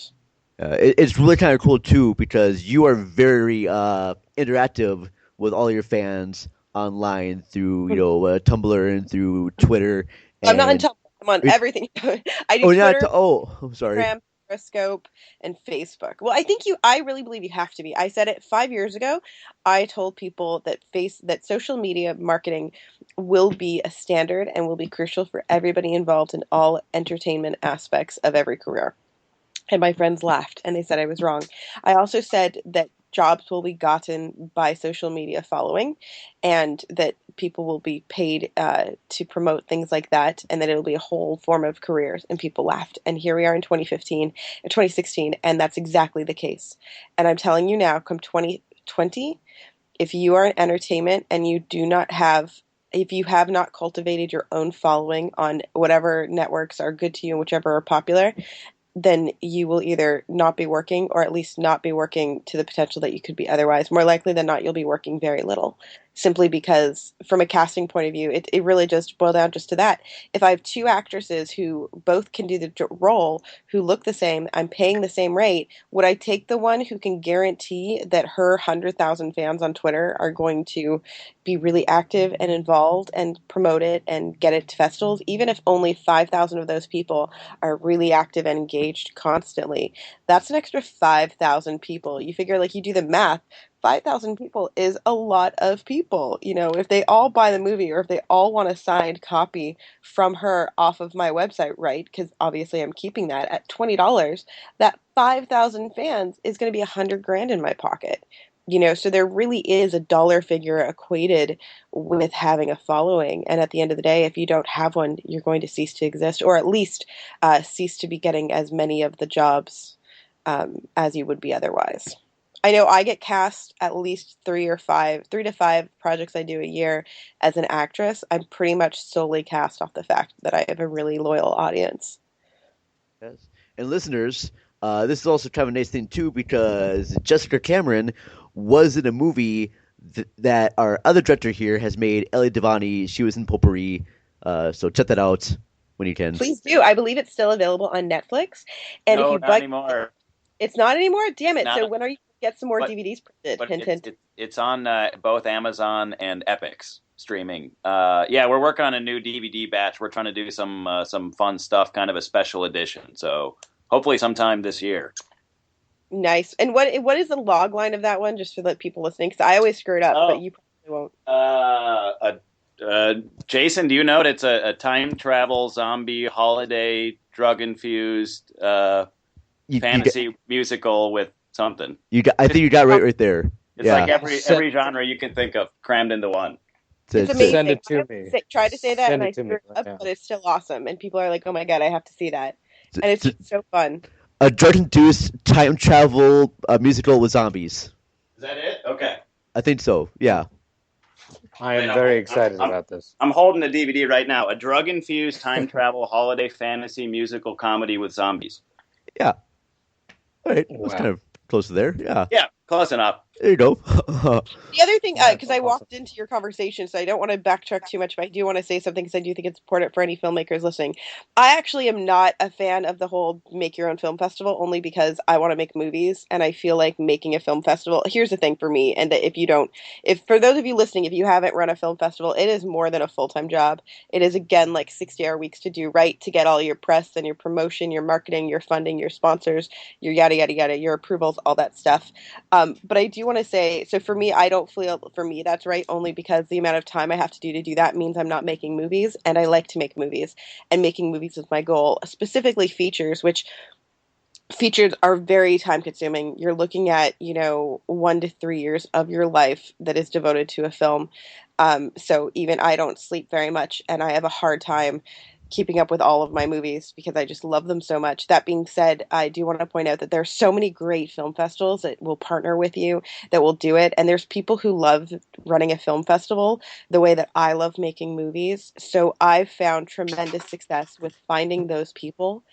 It's really kind of cool too, because you are very interactive with all your fans online through Tumblr and through Twitter. I'm not on Tumblr. I'm on everything. I do Twitter, I'm sorry. Instagram, Periscope, and Facebook. Well, I really believe you have to be. I said it 5 years ago. I told people that social media marketing will be a standard and will be crucial for everybody involved in all entertainment aspects of every career. And my friends laughed and they said I was wrong. I also said that jobs will be gotten by social media following, and that people will be paid to promote things like that, and that it'll be a whole form of careers. And people laughed. And here we are in 2016, and that's exactly the case. And I'm telling you now, come 2020, if you are in entertainment and if you have not cultivated your own following on whatever networks are good to you and whichever are popular, then you will either not be working, or at least not be working to the potential that you could be otherwise. More likely than not, you'll be working very little, simply because from a casting point of view, it really just boils down just to that. If I have two actresses who both can do the role, who look the same, I'm paying the same rate, would I take the one who can guarantee that her 100,000 fans on Twitter are going to be really active and involved and promote it and get it to festivals, even if only 5,000 of those people are really active and engaged constantly? That's an extra 5,000 people. You figure, like, you do the math, 5,000 people is a lot of people. If they all buy the movie, or if they all want a signed copy from her off of my website, right? Because obviously I'm keeping that at $20, that 5,000 fans is going to be $100,000 in my pocket. So there really is a dollar figure equated with having a following. And at the end of the day, if you don't have one, you're going to cease to exist, or at least cease to be getting as many of the jobs as you would be otherwise. I know I get cast at least 3 to 5 projects I do a year as an actress. I'm pretty much solely cast off the fact that I have a really loyal audience. Yes. And listeners, this is also kind of a nice thing too, because Jessica Cameron was in a movie that our other director here has made, Elliot Diviney. She was in Potpourri, so check that out when you can. Please do. I believe it's still available on Netflix. And no, if you not anymore. It's not anymore? Damn it. Not so when are you get some more DVDs printed? But hint, hint. It's on both Amazon and Epix streaming. We're working on a new DVD batch. We're trying to do some fun stuff, kind of a special edition. So hopefully sometime this year. Nice. And what is the log line of that one, just for the people listening? Because I always screw it up, but you probably won't. Jason, do you know it? It's a time travel zombie holiday drug infused fantasy musical with something. I think you got right there. It's like every genre you can think of crammed into one. It's amazing. Send it to me. Try to say that, Send and I it to screw me it up, right now. but it's still awesome, and people are like, "Oh my god, I have to see that," and it's just so fun. A drug-induced time travel musical with zombies. Is that it? Okay. I think so. Yeah. I am very excited about this. I'm holding the DVD right now. A drug-infused time travel holiday fantasy musical comedy with zombies. Yeah. All right. That's kind of close to there. Yeah. Yeah. Close enough. There you go. The other thing, because I walked into your conversation, so I don't want to backtrack too much, but I do want to say something because I do think it's important for any filmmakers listening. I actually am not a fan of the whole make your own film festival, only because I want to make movies, and I feel like making a film festival. Here's the thing for me, and that if for those of you listening, if you haven't run a film festival, it is more than a full-time job. It is again like 60-hour weeks to do right, to get all your press and your promotion, your marketing, your funding, your sponsors, your yada yada yada, your approvals, all that stuff. But I do want to say, so for me, I don't feel for me that's right, only because the amount of time I have to do that means I'm not making movies, and I like to make movies, and making movies is my goal, specifically features, which features are very time consuming. You're looking at 1 to 3 years of your life that is devoted to a film. So even I don't sleep very much, and I have a hard time keeping up with all of my movies because I just love them so much. That being said, I do want to point out that there are so many great film festivals that will partner with you, that will do it. And there's people who love running a film festival the way that I love making movies. So I've found tremendous success with finding those people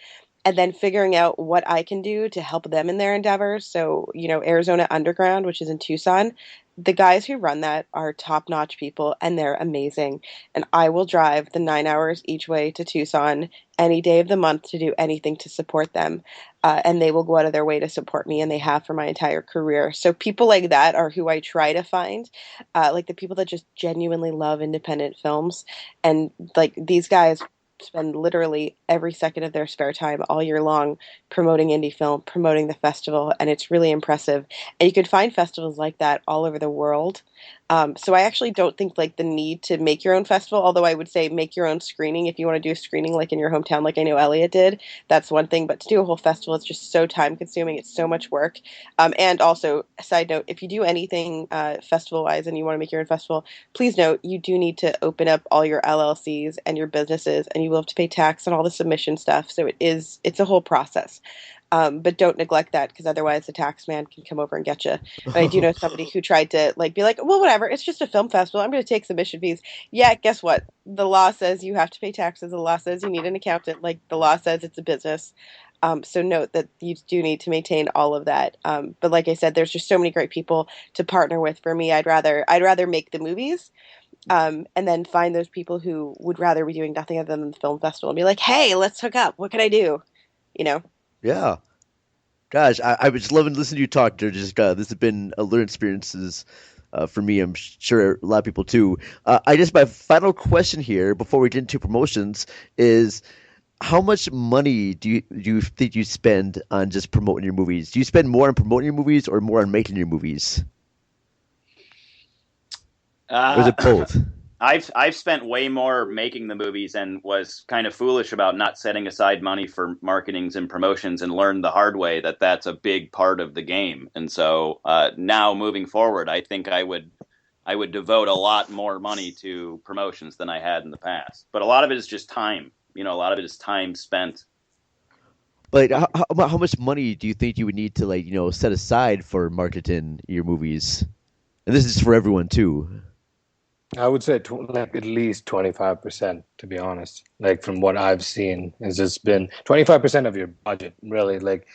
and then figuring out what I can do to help them in their endeavors. So, Arizona Underground, which is in Tucson, the guys who run that are top-notch people, and they're amazing. And I will drive the 9 hours each way to Tucson any day of the month to do anything to support them. And they will go out of their way to support me, and they have for my entire career. So people like that are who I try to find, like the people that just genuinely love independent films. And like these guys spend literally every second of their spare time all year long promoting indie film, promoting the festival, and it's really impressive. And you can find festivals like that all over the world. So I actually don't think like the need to make your own festival, although I would say make your own screening if you want to do a screening like in your hometown, like I know Elliot did. That's one thing, but to do a whole festival, it's just so time consuming. It's so much work. And also, side note, if you do anything festival wise and you want to make your own festival, please note you do need to open up all your LLCs and your businesses, and you will have to pay tax and all the submission stuff. So it's a whole process. But don't neglect that, because otherwise the tax man can come over and get you. But I do know somebody who tried to be like, well, whatever, it's just a film festival, I'm going to take submission fees. Yeah, guess what? The law says you have to pay taxes. The law says you need an accountant. Like, the law says it's a business. So note that you do need to maintain all of that. But like I said, there's just so many great people to partner with. For me, I'd rather make the movies. And then find those people who would rather be doing nothing other than the film festival and be like, hey, let's hook up. What can I do? Yeah. Gosh, I was loving listening to you talk. This has been a learning experiences for me. I'm sure a lot of people too. My final question here before we get into promotions is, how much money do you think you spend on just promoting your movies? Do you spend more on promoting your movies or more on making your movies? Or is it both? I've spent way more making the movies and was kind of foolish about not setting aside money for marketings and promotions, and learned the hard way that that's a big part of the game. And so now moving forward, I think I would devote a lot more money to promotions than I had in the past. But a lot of it is just time. A lot of it is time spent. But how much money do you think you would need to set aside for marketing your movies? And this is for everyone too. I would say at least 25%, to be honest. Like, from what I've seen, has just been 25% of your budget, really. Like,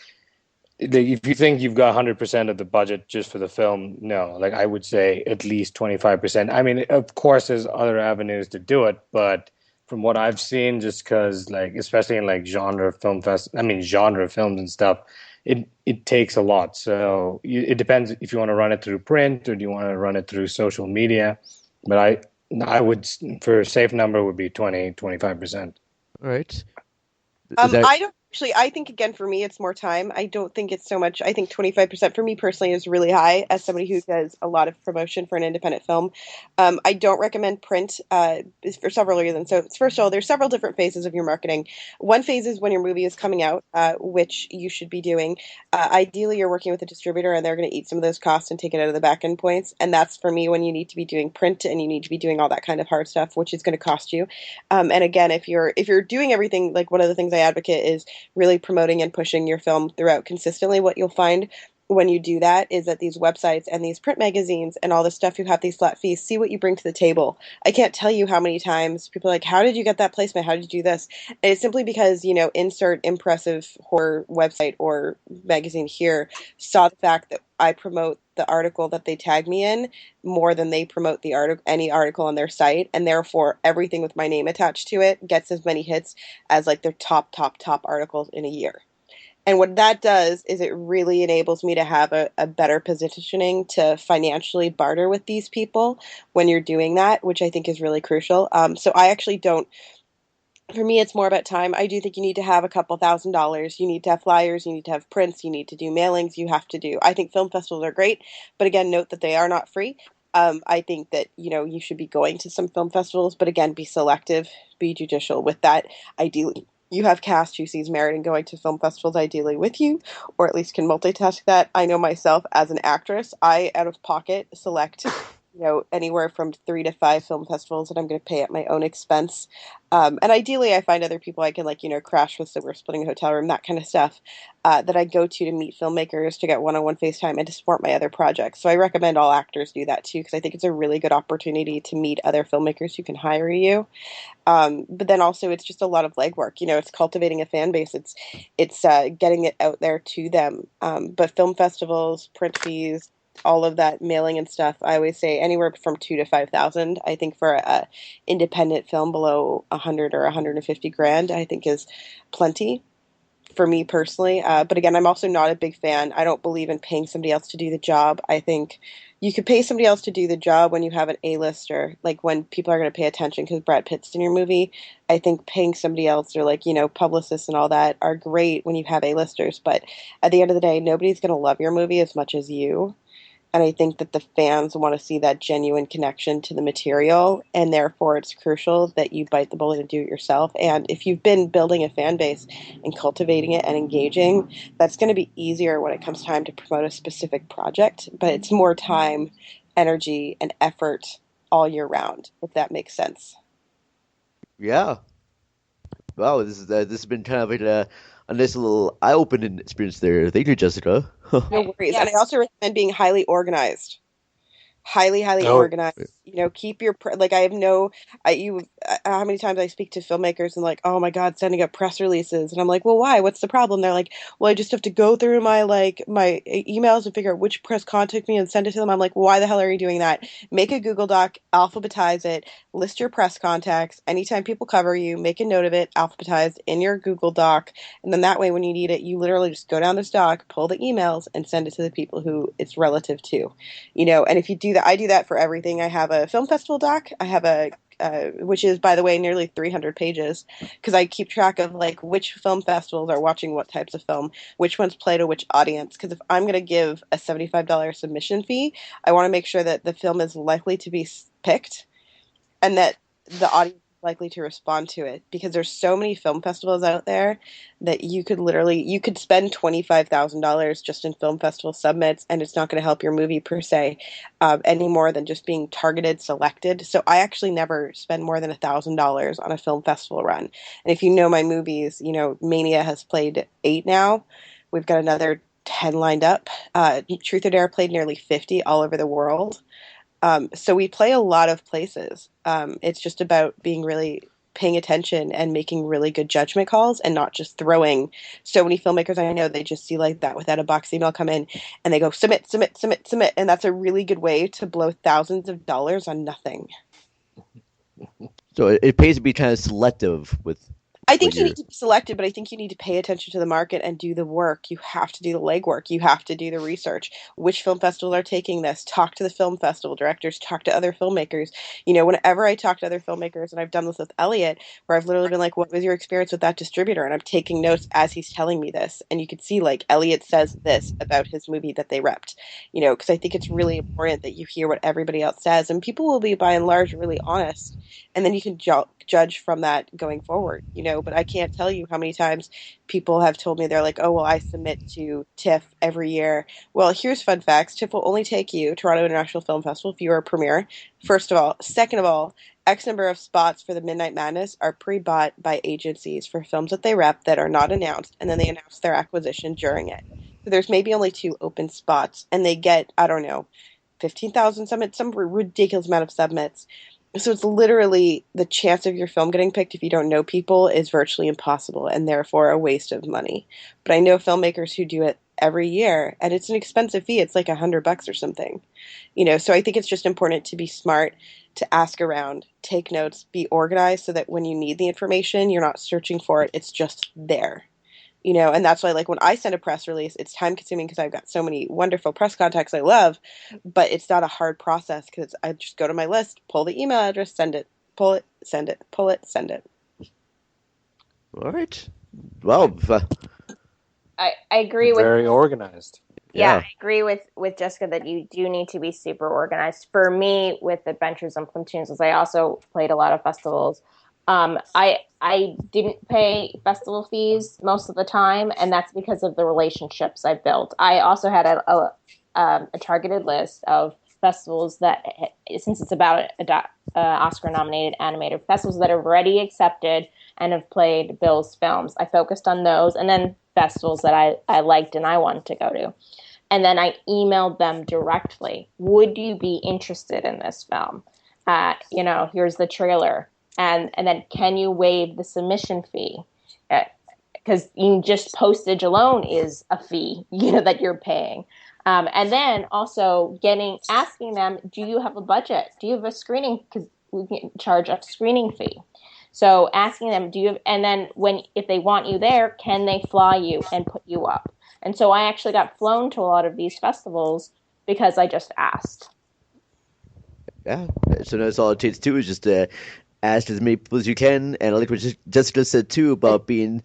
if you think you've got 100% of the budget just for the film, no. Like, I would say at least 25%. I mean, of course, there's other avenues to do it, but from what I've seen, just because, like, especially in genre films and stuff, it takes a lot. So it depends if you want to run it through print or do you want to run it through social media. But I would, for a safe number, would be 20-25%. All right. I don't actually. I think, again, for me, it's more time. I don't think it's so much. I think 25% for me personally is really high as somebody who does a lot of promotion for an independent film. I don't recommend print for several reasons. So first of all, there's several different phases of your marketing. One phase is when your movie is coming out, which you should be doing. Ideally, you're working with a distributor, and they're going to eat some of those costs and take it out of the back end points. And that's, for me, when you need to be doing print and you need to be doing all that kind of hard stuff, which is going to cost you. And again, if you're doing everything, like, one of the things I advocate is really promoting and pushing your film throughout consistently. What you'll find when you do that is that these websites and these print magazines and all this stuff who have these flat fees see what you bring to the table. I can't tell you how many times people are like, how did you get that placement? How did you do this? And it's simply because, insert impressive horror website or magazine here saw the fact that I promote the article that they tag me in more than they promote the any article on their site, and therefore everything with my name attached to it gets as many hits as like their top articles in a year. And what that does is it really enables me to have a better positioning to financially barter with these people when you're doing that, which I think is really crucial. So I actually don't, for me, it's more about time. I do think you need to have a couple $1,000s. You need to have flyers. You need to have prints. You need to do mailings. I think film festivals are great, but again, note that they are not free. I think that, you should be going to some film festivals, but again, be selective, be judicial with that. Ideally, you have cast who sees merit in going to film festivals ideally with you, or at least can multitask that. I know myself as an actress, I, out of pocket, select, anywhere from 3 to 5 film festivals that I'm going to pay at my own expense. And ideally, I find other people I can, crash with, so we're splitting a hotel room, that kind of stuff, that I go to meet filmmakers, to get one-on-one FaceTime, and to support my other projects. So I recommend all actors do that, too, because I think it's a really good opportunity to meet other filmmakers who can hire you. But then also it's just a lot of legwork. It's cultivating a fan base. It's getting it out there to them. But film festivals, print fees, all of that mailing and stuff, I always say anywhere from 2 to 5,000. I think for a independent film below 100 or 150 grand, I think is plenty for me personally. But again, I'm also not a big fan. I don't believe in paying somebody else to do the job. I think you could pay somebody else to do the job when you have an A-lister, like when people are going to pay attention because Brad Pitt's in your movie. I think paying somebody else or publicists and all that are great when you have A-listers. But at the end of the day, nobody's going to love your movie as much as you. And I think that the fans want to see that genuine connection to the material, and therefore it's crucial that you bite the bullet and do it yourself. And if you've been building a fan base and cultivating it and engaging, that's going to be easier when it comes time to promote a specific project. But it's more time, energy, and effort all year round, if that makes sense. Yeah. Wow, this has been kind of a nice little eye-opening experience there. Thank you, Jessica. No worries. And I also recommend being highly organized. Highly organized. Keep your I have no. How many times I speak to filmmakers and oh my god, sending up press releases, and I'm like, well, why? What's the problem? They're like, well, I just have to go through my my emails and figure out which press contact me and send it to them. I'm like, why the hell are you doing that? Make a Google Doc, alphabetize it, list your press contacts. Anytime people cover you, make a note of it, alphabetized in your Google Doc, and then that way, when you need it, you literally just go down this doc, pull the emails, and send it to the people who it's relative to. And if you do that, I do that for everything. I have a film festival doc. I have which is, by the way, nearly 300 pages, because I keep track of which film festivals are watching what types of film, which ones play to which audience. Because if I'm going to give a $75 submission fee, I want to make sure that the film is likely to be picked and that the audience is likely to respond to it, because there's so many film festivals out there that you could spend $25,000 just in film festival submits, and it's not going to help your movie per se, any more than just being targeted, selected. So I actually never spend more than $1,000 on a film festival run. And if you know my movies, Mania has played 8 now. We've got another 10 lined up. Truth or Dare played nearly 50 all over the world. So we play a lot of places. It's just about being really paying attention and making really good judgment calls, and not just throwing. So many filmmakers I know, they just see that without a box email come in and they go submit. And that's a really good way to blow thousands of dollars on nothing. So it pays to be kind of selective with. I think you need to be selected, but I think you need to pay attention to the market and do the work. You have to do the legwork. You have to do the research. Which film festivals are taking this? Talk to the film festival directors. Talk to other filmmakers. Whenever I talk to other filmmakers, and I've done this with Elliot, where I've literally been like, what was your experience with that distributor? And I'm taking notes as he's telling me this. And you could see, Elliot says this about his movie that they repped. Because I think it's really important that you hear what everybody else says. And people will be, by and large, really honest. And then you can judge from that going forward, but I can't tell you how many times people have told me, they're like, oh, well, I submit to TIFF every year. Well, here's fun facts. TIFF will only take you, Toronto International Film Festival, if you're a premiere, first of all. Second of all, X number of spots for the Midnight Madness are pre-bought by agencies for films that they rep that are not announced, and then they announce their acquisition during it. So there's maybe only 2 open spots, and they get, I don't know, 15,000 submits, some ridiculous amount of submits. So it's literally the chance of your film getting picked if you don't know people is virtually impossible and therefore a waste of money. But I know filmmakers who do it every year, and it's an expensive fee. It's like $100 or something. So I think it's just important to be smart, to ask around, take notes, be organized so that when you need the information, you're not searching for it. It's just there. And that's why, like, when I send a press release, it's time consuming because I've got so many wonderful press contacts I love, but it's not a hard process because I just go to my list, pull the email address, send it, pull it, send it, pull it, send it. All right. Well, I agree with very organized. Yeah, I agree with Jessica that you do need to be super organized. For me, with Adventures in Plymptoons, as I also played a lot of festivals, I didn't pay festival fees most of the time, and that's because of the relationships I built. I also had a targeted list of festivals that, since it's about Oscar-nominated animated festivals that have already accepted and have played Bill's films. I focused on those, and then festivals that I liked and I wanted to go to. And then I emailed them directly. Would you be interested in this film? Here's the trailer. And then can you waive the submission fee? Because just postage alone is a fee, that you're paying. And then also asking them, do you have a budget? Do you have a screening? Because we can charge a screening fee. So asking them, and then if they want you there, can they fly you and put you up? And so I actually got flown to a lot of these festivals because I just asked. Yeah. So that's all it takes too, is just ask as many people as you can, and like what Jessica said too about being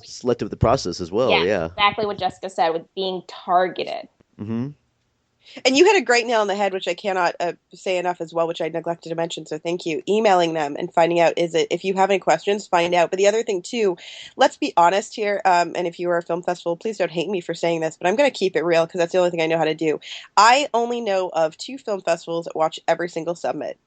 selective with the process as well. Yeah, exactly what Jessica said with being targeted. Mm-hmm. And you hit a great nail on the head, which I cannot say enough as well, which I neglected to mention, so thank you. Emailing them and finding out, if you have any questions, find out. But the other thing, too, let's be honest here, and if you are a film festival, please don't hate me for saying this, but I'm going to keep it real because that's the only thing I know how to do. I only know of 2 film festivals that watch every single submit.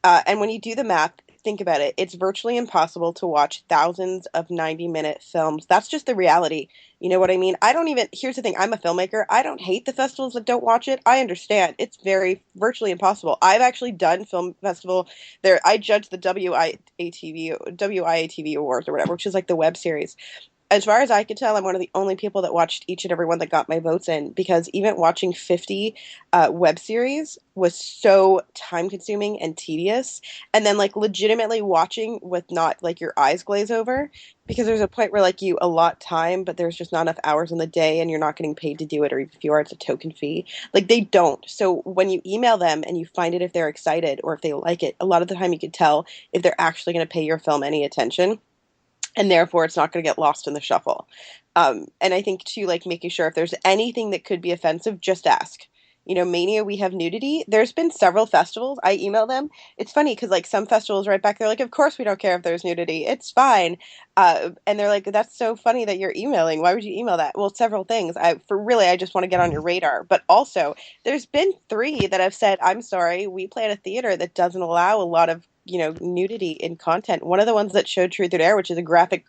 And when you do the math, think about it. It's virtually impossible to watch thousands of 90-minute films. That's just the reality. You know what I mean? Here's the thing. I'm a filmmaker. I don't hate the festivals that don't watch it. I understand. It's virtually impossible. I've actually done film festival there. I judged the WIATV Awards or whatever, which is like the web series. As far as I could tell, I'm one of the only people that watched each and every one that got my votes in, because even watching 50 web series was so time consuming and tedious. And then legitimately watching with not your eyes glaze over, because there's a point where you allot time, but there's just not enough hours in the day and you're not getting paid to do it, or if you are, it's a token fee. They don't. So when you email them and you find it if they're excited or if they like it, a lot of the time you can tell if they're actually going to pay your film any attention. And therefore, it's not going to get lost in the shuffle. And I think, too, making sure if there's anything that could be offensive, just ask. Mania, we have nudity. There's been several festivals. I email them. It's funny because, some festivals right back, they're of course we don't care if there's nudity. It's fine. And they're that's so funny that you're emailing. Why would you email that? Well, several things. I just want to get on your radar. But also, there's been 3 that have said, I'm sorry, we play at a theater that doesn't allow a lot of nudity in content. One of the ones that showed Truth or Dare, which is a graphic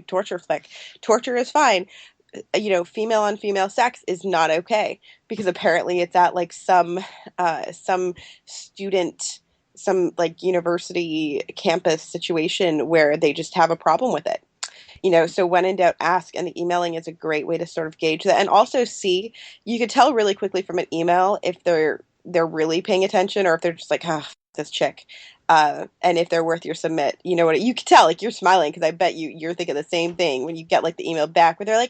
torture flick. Torture is fine. Female on female sex is not okay, because apparently it's at some student, university campus situation where they just have a problem with it. So when in doubt, ask, and the emailing is a great way to sort of gauge that. And also you could tell really quickly from an email if they're really paying attention, or if they're just this chick. And if they're worth your submit, you can tell, you're smiling, because I bet you're thinking the same thing when you get the email back where they're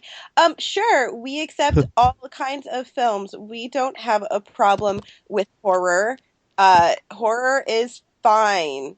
sure, we accept all kinds of films. We don't have a problem with horror. Horror is fine.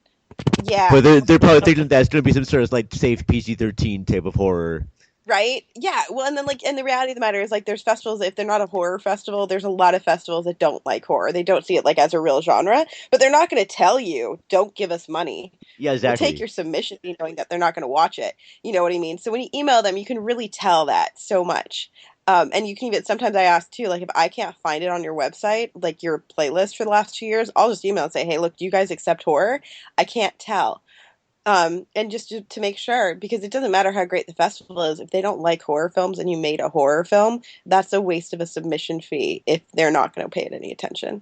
Yeah. But they're probably thinking that's going to be some sort of safe PG-13 type of horror. Right? Yeah. Well, and then and the reality of the matter is there's festivals, if they're not a horror festival, there's a lot of festivals that don't like horror. They don't see it as a real genre, but they're not going to tell you, don't give us money. Yeah, exactly. We'll take your submission knowing that they're not going to watch it. You know what I mean? So when you email them, you can really tell that so much. And you can even, sometimes I ask too, if I can't find it on your website, your playlist for the last 2 years, I'll just email and say, hey, look, do you guys accept horror? I can't tell. And just to make sure, because it doesn't matter how great the festival is, if they don't like horror films and you made a horror film, that's a waste of a submission fee if they're not going to pay it any attention.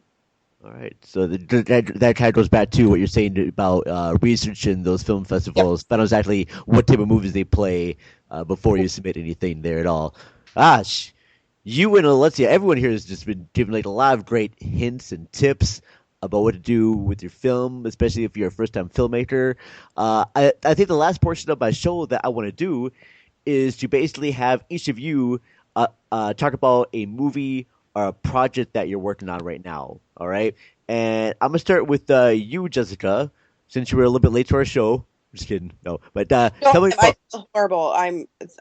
All right, so that kind of goes back to what you're saying about researching those film festivals. Find out exactly what type of movies they play before you submit anything there at all. Gosh, you and Alexia, everyone here has just been giving like a lot of great hints and tips about what to do with your film, especially if you're a first-time filmmaker. I think the last portion of my show that I want to do is to basically have each of you talk about a movie or a project that you're working on right now. All right, and I'm gonna start with you, Jessica, since you were a little bit late to our show. Just kidding, no. But tell me, I feel horrible.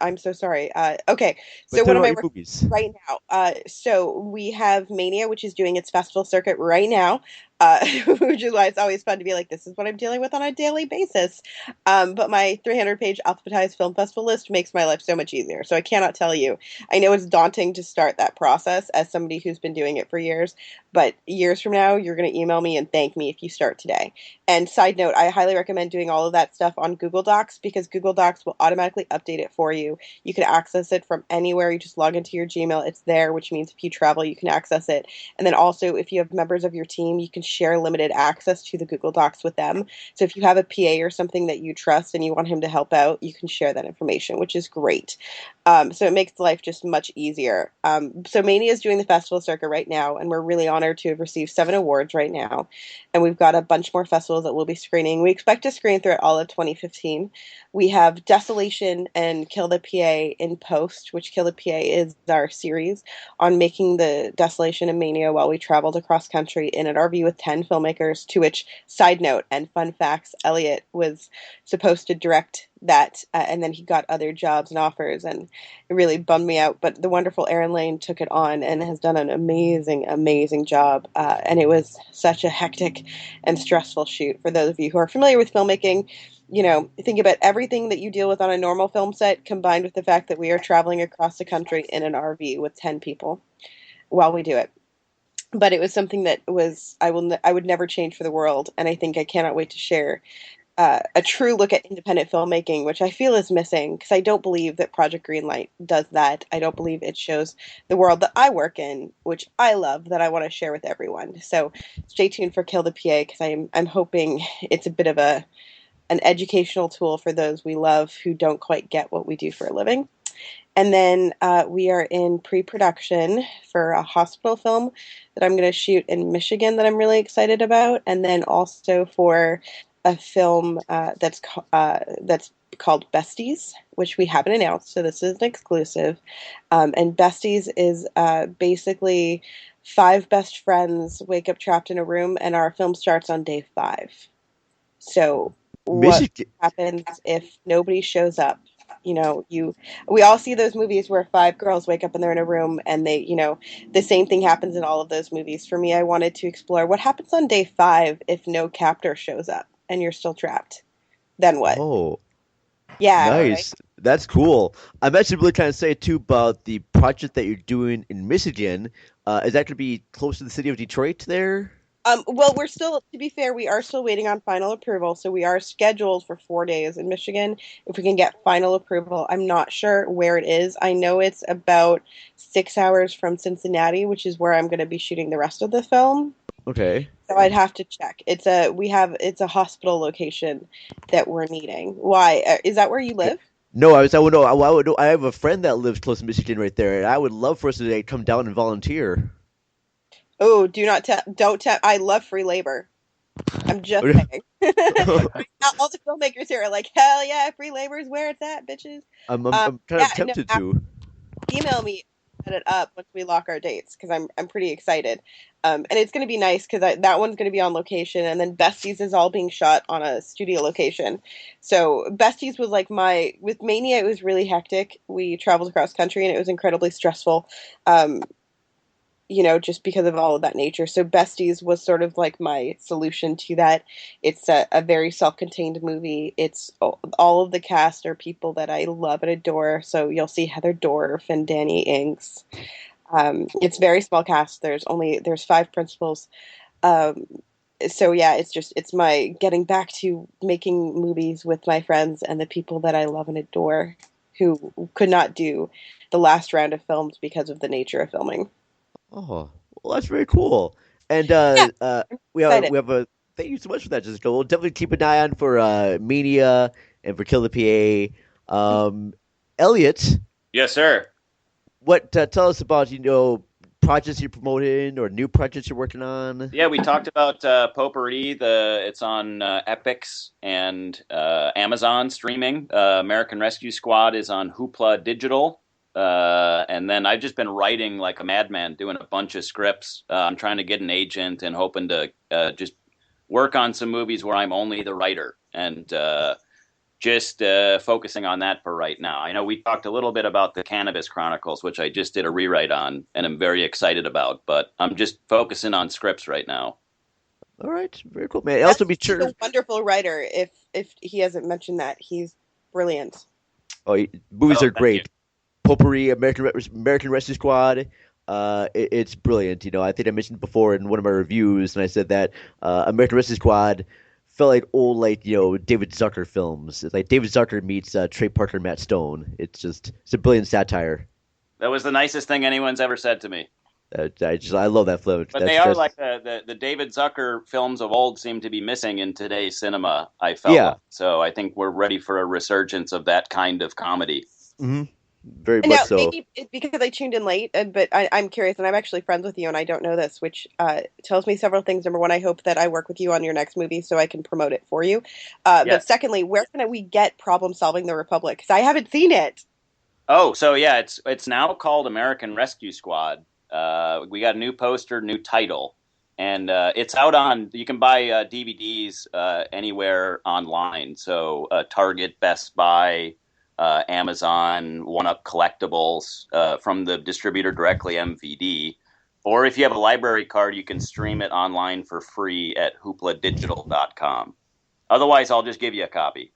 I'm so sorry. Okay, so what am I working on right now? So we have Mania, which is doing its festival circuit right now. Which is why it's always fun to be like, this is what I'm dealing with on a daily basis. But my 300-page alphabetized film festival list makes my life so much easier. So I cannot tell you. I know it's daunting to start that process as somebody who's been doing it for years. But years from now, you're going to email me and thank me if you start today. And side note, I highly recommend doing all of that stuff on Google Docs because Google Docs will automatically update it for you. You can access it from anywhere. You just log into your Gmail. It's there, which means if you travel, you can access it. And then also, if you have members of your team, you can share limited access to the Google Docs with them. So if you have a PA or something that you trust and you want him to help out, you can share that information, which is great. So it makes life just much easier. So Mania is doing the festival circuit right now, and we're really honored to have received 7 awards right now. And we've got a bunch more festivals that we'll be screening. We expect to screen throughout all of 2015. We have Desolation and Kill the PA in post, which Kill the PA is our series on making the Desolation and Mania while we traveled across country in an RV with 10 filmmakers, to which, side note and fun facts, Elliot was supposed to direct that, and then he got other jobs and offers, and it really bummed me out. But the wonderful Erin Lane took it on and has done an amazing, amazing job. And it was such a hectic and stressful shoot. For those of you who are familiar with filmmaking, you know, think about everything that you deal with on a normal film set combined with the fact that we are traveling across the country in an RV with 10 people while we do it. But it was something that was I would never change for the world, and I think I cannot wait to share a true look at independent filmmaking, which I feel is missing because I don't believe that Project Greenlight does that. I don't believe it shows the world that I work in, which I love, that I want to share with everyone. So stay tuned for Kill the PA because I'm hoping it's a bit of an educational tool for those we love who don't quite get what we do for a living. And then we are in pre-production for a hospital film that I'm going to shoot in Michigan that I'm really excited about, and then also for a film that's called Besties, which we haven't announced, so this is an exclusive. And Besties is basically 5 best friends wake up trapped in a room, and our film starts on day 5. So what happens if nobody shows up? You know, we all see those movies where 5 girls wake up and they're in a room and they, you know, the same thing happens in all of those movies. For me, I wanted to explore what happens on day 5 if no captor shows up and you're still trapped. Then what? Oh, yeah, nice. Right? That's cool. I'm actually really kind of say too about the project that you're doing in Michigan. Is that going to be close to the city of Detroit there? Well, we're still, to be fair, we are still waiting on final approval. So we are scheduled for 4 days in Michigan. If we can get final approval, I'm not sure where it is. I know it's about 6 hours from Cincinnati, which is where I'm going to be shooting the rest of the film. Okay. So I'd have to check. It's a hospital location that we're needing. Why? Is that where you live? No, I would know. I have a friend that lives close to Michigan right there, and I would love for us to come down and volunteer. Oh, don't tell. I love free labor. I'm just saying. All the filmmakers here are like, hell yeah, free labor is where it's at, bitches. I'm kind of tempted to. Email me, set it up once we lock our dates because I'm pretty excited. And it's going to be nice because that one's going to be on location, and then Besties is all being shot on a studio location. So Besties was like with Mania, it was really hectic. We traveled across country, and it was incredibly stressful. You know, just because of all of that nature. So Besties was sort of like my solution to that. It's a very self-contained movie. It's all of the cast are people that I love and adore. So you'll see Heather Dorff and Danny Inks. It's very small cast. There's 5 principals. So yeah, it's my getting back to making movies with my friends and the people that I love and adore, who could not do the last round of films because of the nature of filming. Oh, well, that's very cool. And Yeah, excited. we have a thank you so much for that, Jessica. We'll definitely keep an eye on for Mania and for Kill the PA. Elliot, Yes, sir. what tell us about projects you're promoting or new projects you're working on? Yeah, we talked about Potpourri. It's on Epix and Amazon streaming. American Rescue Squad is on Hoopla Digital. And then I've just been writing like a madman, doing a bunch of scripts. I'm trying to get an agent and hoping to just work on some movies where I'm only the writer, and just focusing on that for right now. I know we talked a little bit about the Cannabis Chronicles, which I just did a rewrite on, and I'm very excited about. But I'm just focusing on scripts right now. All right, very cool, man. Also, be He's sure. a wonderful writer. If he hasn't mentioned that, he's brilliant. Movies are thank great. you. Potpourri, American Rescue Squad. It's brilliant. I think I mentioned before in one of my reviews, and I said that American Rescue Squad felt like old, David Zucker films. It's like David Zucker meets Trey Parker, and Matt Stone. It's a brilliant satire. That was the nicest thing anyone's ever said to me. I love that film. But they are like the David Zucker films of old seem to be missing in today's cinema, I felt. Yeah. Like. So I think we're ready for a resurgence of that kind of comedy. Mm-hmm. Very And much now, so. maybe because I tuned in late, but I'm curious, and I'm actually friends with you, and I don't know this, which tells me several things. Number one, I hope that I work with you on your next movie so I can promote it for you. Yes. But secondly, where can we get Problem Solving the Republic? Because I haven't seen it. Oh, so yeah, it's now called American Rescue Squad. We got a new poster, new title, and it's out on. You can buy DVDs anywhere online. So Target, Best Buy, Amazon, One Up Collectibles from the distributor directly, MVD. Or if you have a library card, you can stream it online for free at hoopladigital.com. Otherwise, I'll just give you a copy.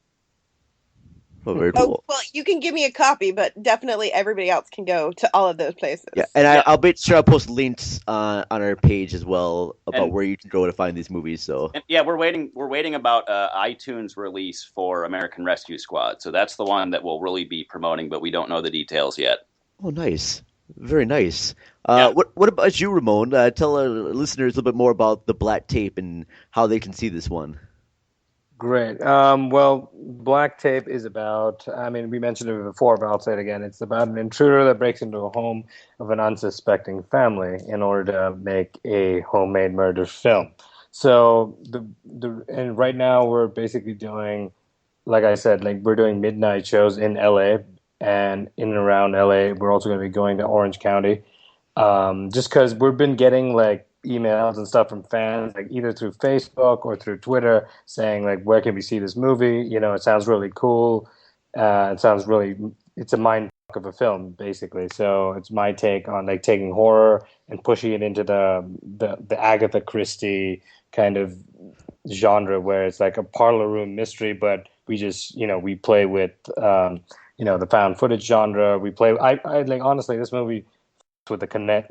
Oh, very cool. Well, you can give me a copy, but definitely everybody else can go to all of those places. Yeah, and I'll make sure I'll post links on our page as well about where you can go to find these movies. So yeah, we're waiting about iTunes release for American Rescue Squad. So that's the one that we'll really be promoting, but we don't know the details yet. Oh, nice, very nice. What about you, Ramone? Tell our listeners a little bit more about the Black Tape and how they can see this one. Great. Well, Black Tape is about, we mentioned it before, but I'll say it again. It's about an intruder that breaks into a home of an unsuspecting family in order to make a homemade murder film. So and right now we're basically doing, like I said, we're doing midnight shows in LA and in and around LA. We're also going to be going to Orange County, just because we've been getting emails and stuff from fans, either through Facebook or through Twitter, saying where can we see this movie? It sounds really cool. It's a mind fuck of a film, basically. So it's my take on taking horror and pushing it into the Agatha Christie kind of genre, where it's like a parlor room mystery, but we just we play with the found footage genre. We play. I honestly, this movie with the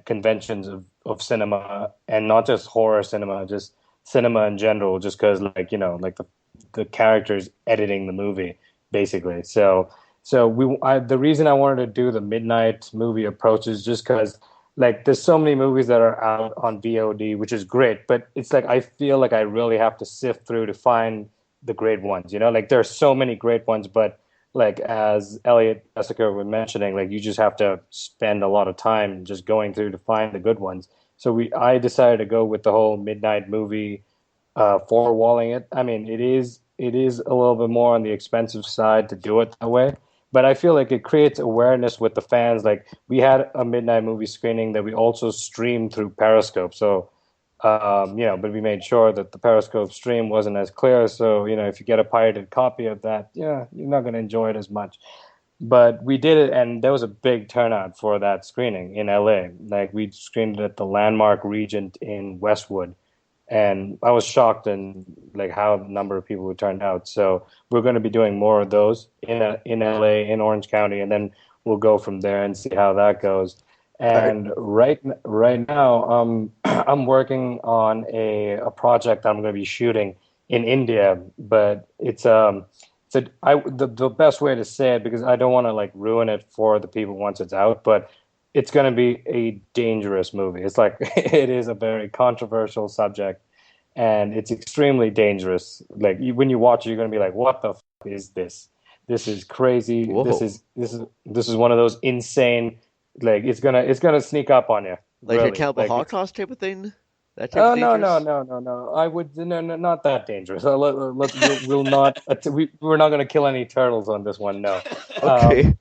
conventions of cinema, and not just horror cinema, just cinema in general, just because the characters editing the movie, basically. So the reason I wanted to do the midnight movie approach is just because there's so many movies that are out on VOD, which is great, but it's I feel like I really have to sift through to find the great ones. There are so many great ones, but as Elliot, Jessica were mentioning, you just have to spend a lot of time just going through to find the good ones. So I decided to go with the whole midnight movie, four-walling it. It is a little bit more on the expensive side to do it that way, but I feel it creates awareness with the fans. We had a midnight movie screening that we also streamed through Periscope. So but we made sure that the Periscope stream wasn't as clear. So, if you get a pirated copy of that, you're not going to enjoy it as much. But we did it, and there was a big turnout for that screening in LA. We screened it at the Landmark Regent in Westwood, and I was shocked in how the number of people who turned out. So we're going to be doing more of those in LA, in Orange County, and then we'll go from there and see how that goes. And right now, I'm working on a project I'm going to be shooting in India, but the best way to say it, because I don't want to like ruin it for the people once it's out, but it's going to be a dangerous movie. It's like it is a very controversial subject, and it's extremely dangerous. Like when you watch it, you're going to be like, "What the f- is this? This is crazy. Whoa. This is one of those insane." Like it's gonna sneak up on you. Like really. a Cannibal Like, Holocaust type of thing? That type oh of no, dangerous? no! I would no, not that dangerous. We'll not. We're not going to kill any turtles on this one. No. Okay.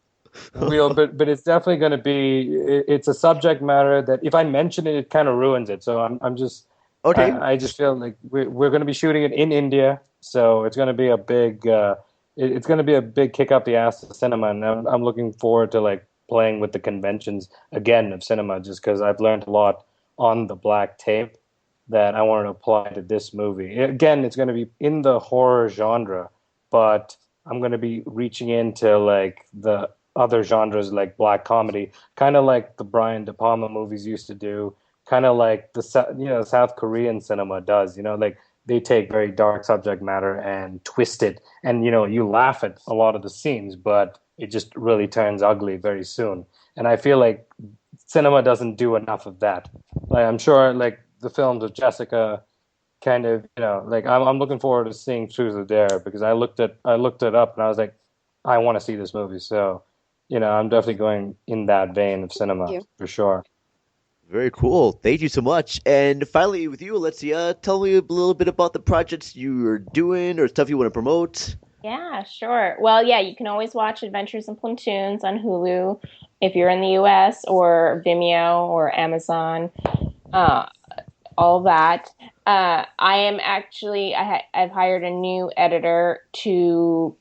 But it's definitely going to be. It's a subject matter that if I mention it, it kind of ruins it. So I'm just. Okay. I just feel like we're going to be shooting it in India, so it's going to be a big. It's going to be a big kick up the ass of cinema, and I'm looking forward to like playing with the conventions again of cinema, just because I've learned a lot on the black tape that I wanted to apply to this movie. Again, it's going to be in the horror genre, but I'm going to be reaching into like the other genres like black comedy, kind of like the Brian De Palma movies used to do, kind of like the South Korean cinema does. Like they take very dark subject matter and twist it, and you laugh at a lot of the scenes, but it just really turns ugly very soon. And I feel like cinema doesn't do enough of that. Like I'm sure like the films of Jessica kind of, like I'm looking forward to seeing Truth or Dare, because I looked it up and I was like, I want to see this movie. So, I'm definitely going in that vein of cinema for sure. Very cool. Thank you so much. And finally, with you, Alexia, tell me a little bit about the projects you're doing or stuff you want to promote. Yeah, sure. Well, yeah, you can always watch Adventures in Plymptoons on Hulu if you're in the US, or Vimeo or Amazon, all that. I am actually, I've hired a new editor to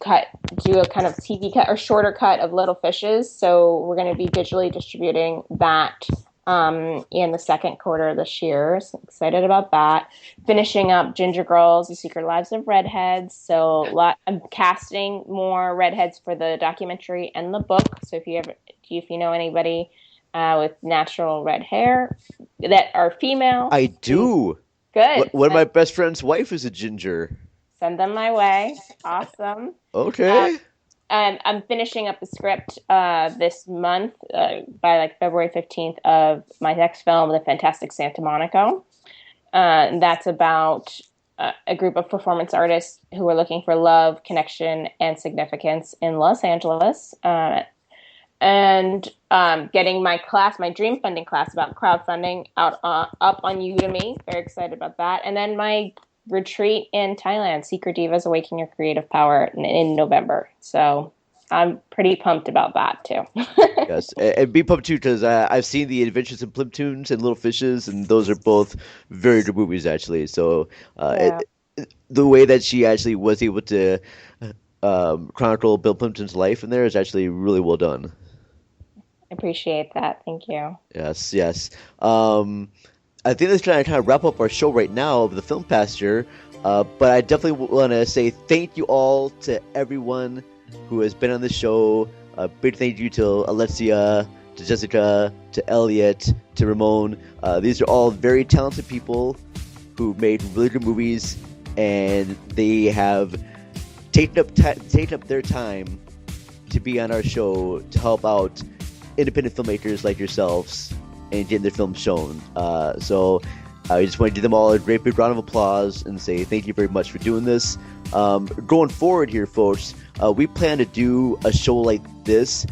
do a kind of TV cut or shorter cut of Little Fishes. So we're going to be digitally distributing that in the second quarter of this year. So excited about that. Finishing up Ginger Girls, The Secret Lives of Redheads. So I'm casting more redheads for the documentary and the book. So if you know anybody with natural red hair that are female. I do. Good. One of my best friend's wife is a ginger. Send them my way. Awesome. Okay. And I'm finishing up the script this month by like February 15th of my next film, The Fantastic Santa Monica. That's about a group of performance artists who are looking for love, connection, and significance in Los Angeles. And getting my dream funding class about crowdfunding up on Udemy. Very excited about that. And then my retreat in Thailand, Secret Divas Awaken Your Creative Power, in November. So I'm pretty pumped about that too. Yes, and be pumped too, because I've seen the Adventures in Plymptoons and Little Fishes, and those are both very good movies actually. So the way that she actually was able to chronicle Bill Plympton's life in there is actually really well done. I appreciate that. Thank you. Yes. I think that's trying to kind of wrap up our show right now of the Film Pasture, but I definitely want to say thank you all to everyone who has been on the show. A big thank you to Alexia, to Jessica, to Elliot, to Ramone. These are all very talented people who made really good movies, and they have taken up their time to be on our show to help out independent filmmakers like yourselves and getting their films shown. So I just want to give them all a great big round of applause and say thank you very much for doing this. Going forward here, folks, we plan to do a show like this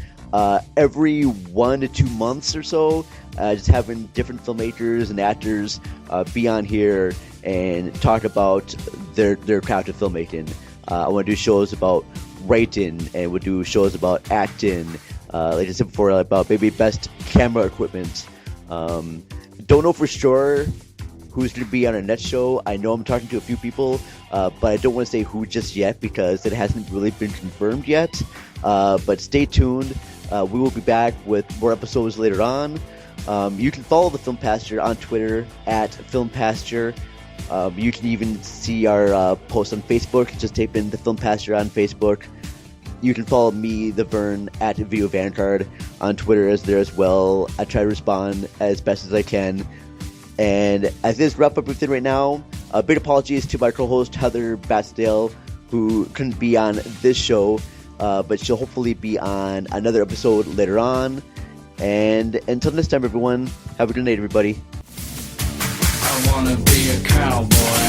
every 1 to 2 months or so, just having different filmmakers and actors be on here and talk about their craft of filmmaking. I want to do shows about writing, and we'll do shows about acting, like I said before, about maybe best camera equipment. Don't know for sure who's going to be on our next show. I know I'm talking to a few people, but I don't want to say who just yet because it hasn't really been confirmed yet. But stay tuned. We will be back with more episodes later on. You can follow the Film Pasture on Twitter at Film Pasture. You can even see our post on Facebook. Just type in the Film Pasture on Facebook. You can follow me, the Vern, at Video Vanguard. on Twitter as there as well. I try to respond as best as I can. And as this wrap up everything right now, big apologies to my co-host Heather Batsdale, who couldn't be on this show, but she'll hopefully be on another episode later on. And until next time, everyone, have a good night, everybody. I wanna be a cowboy.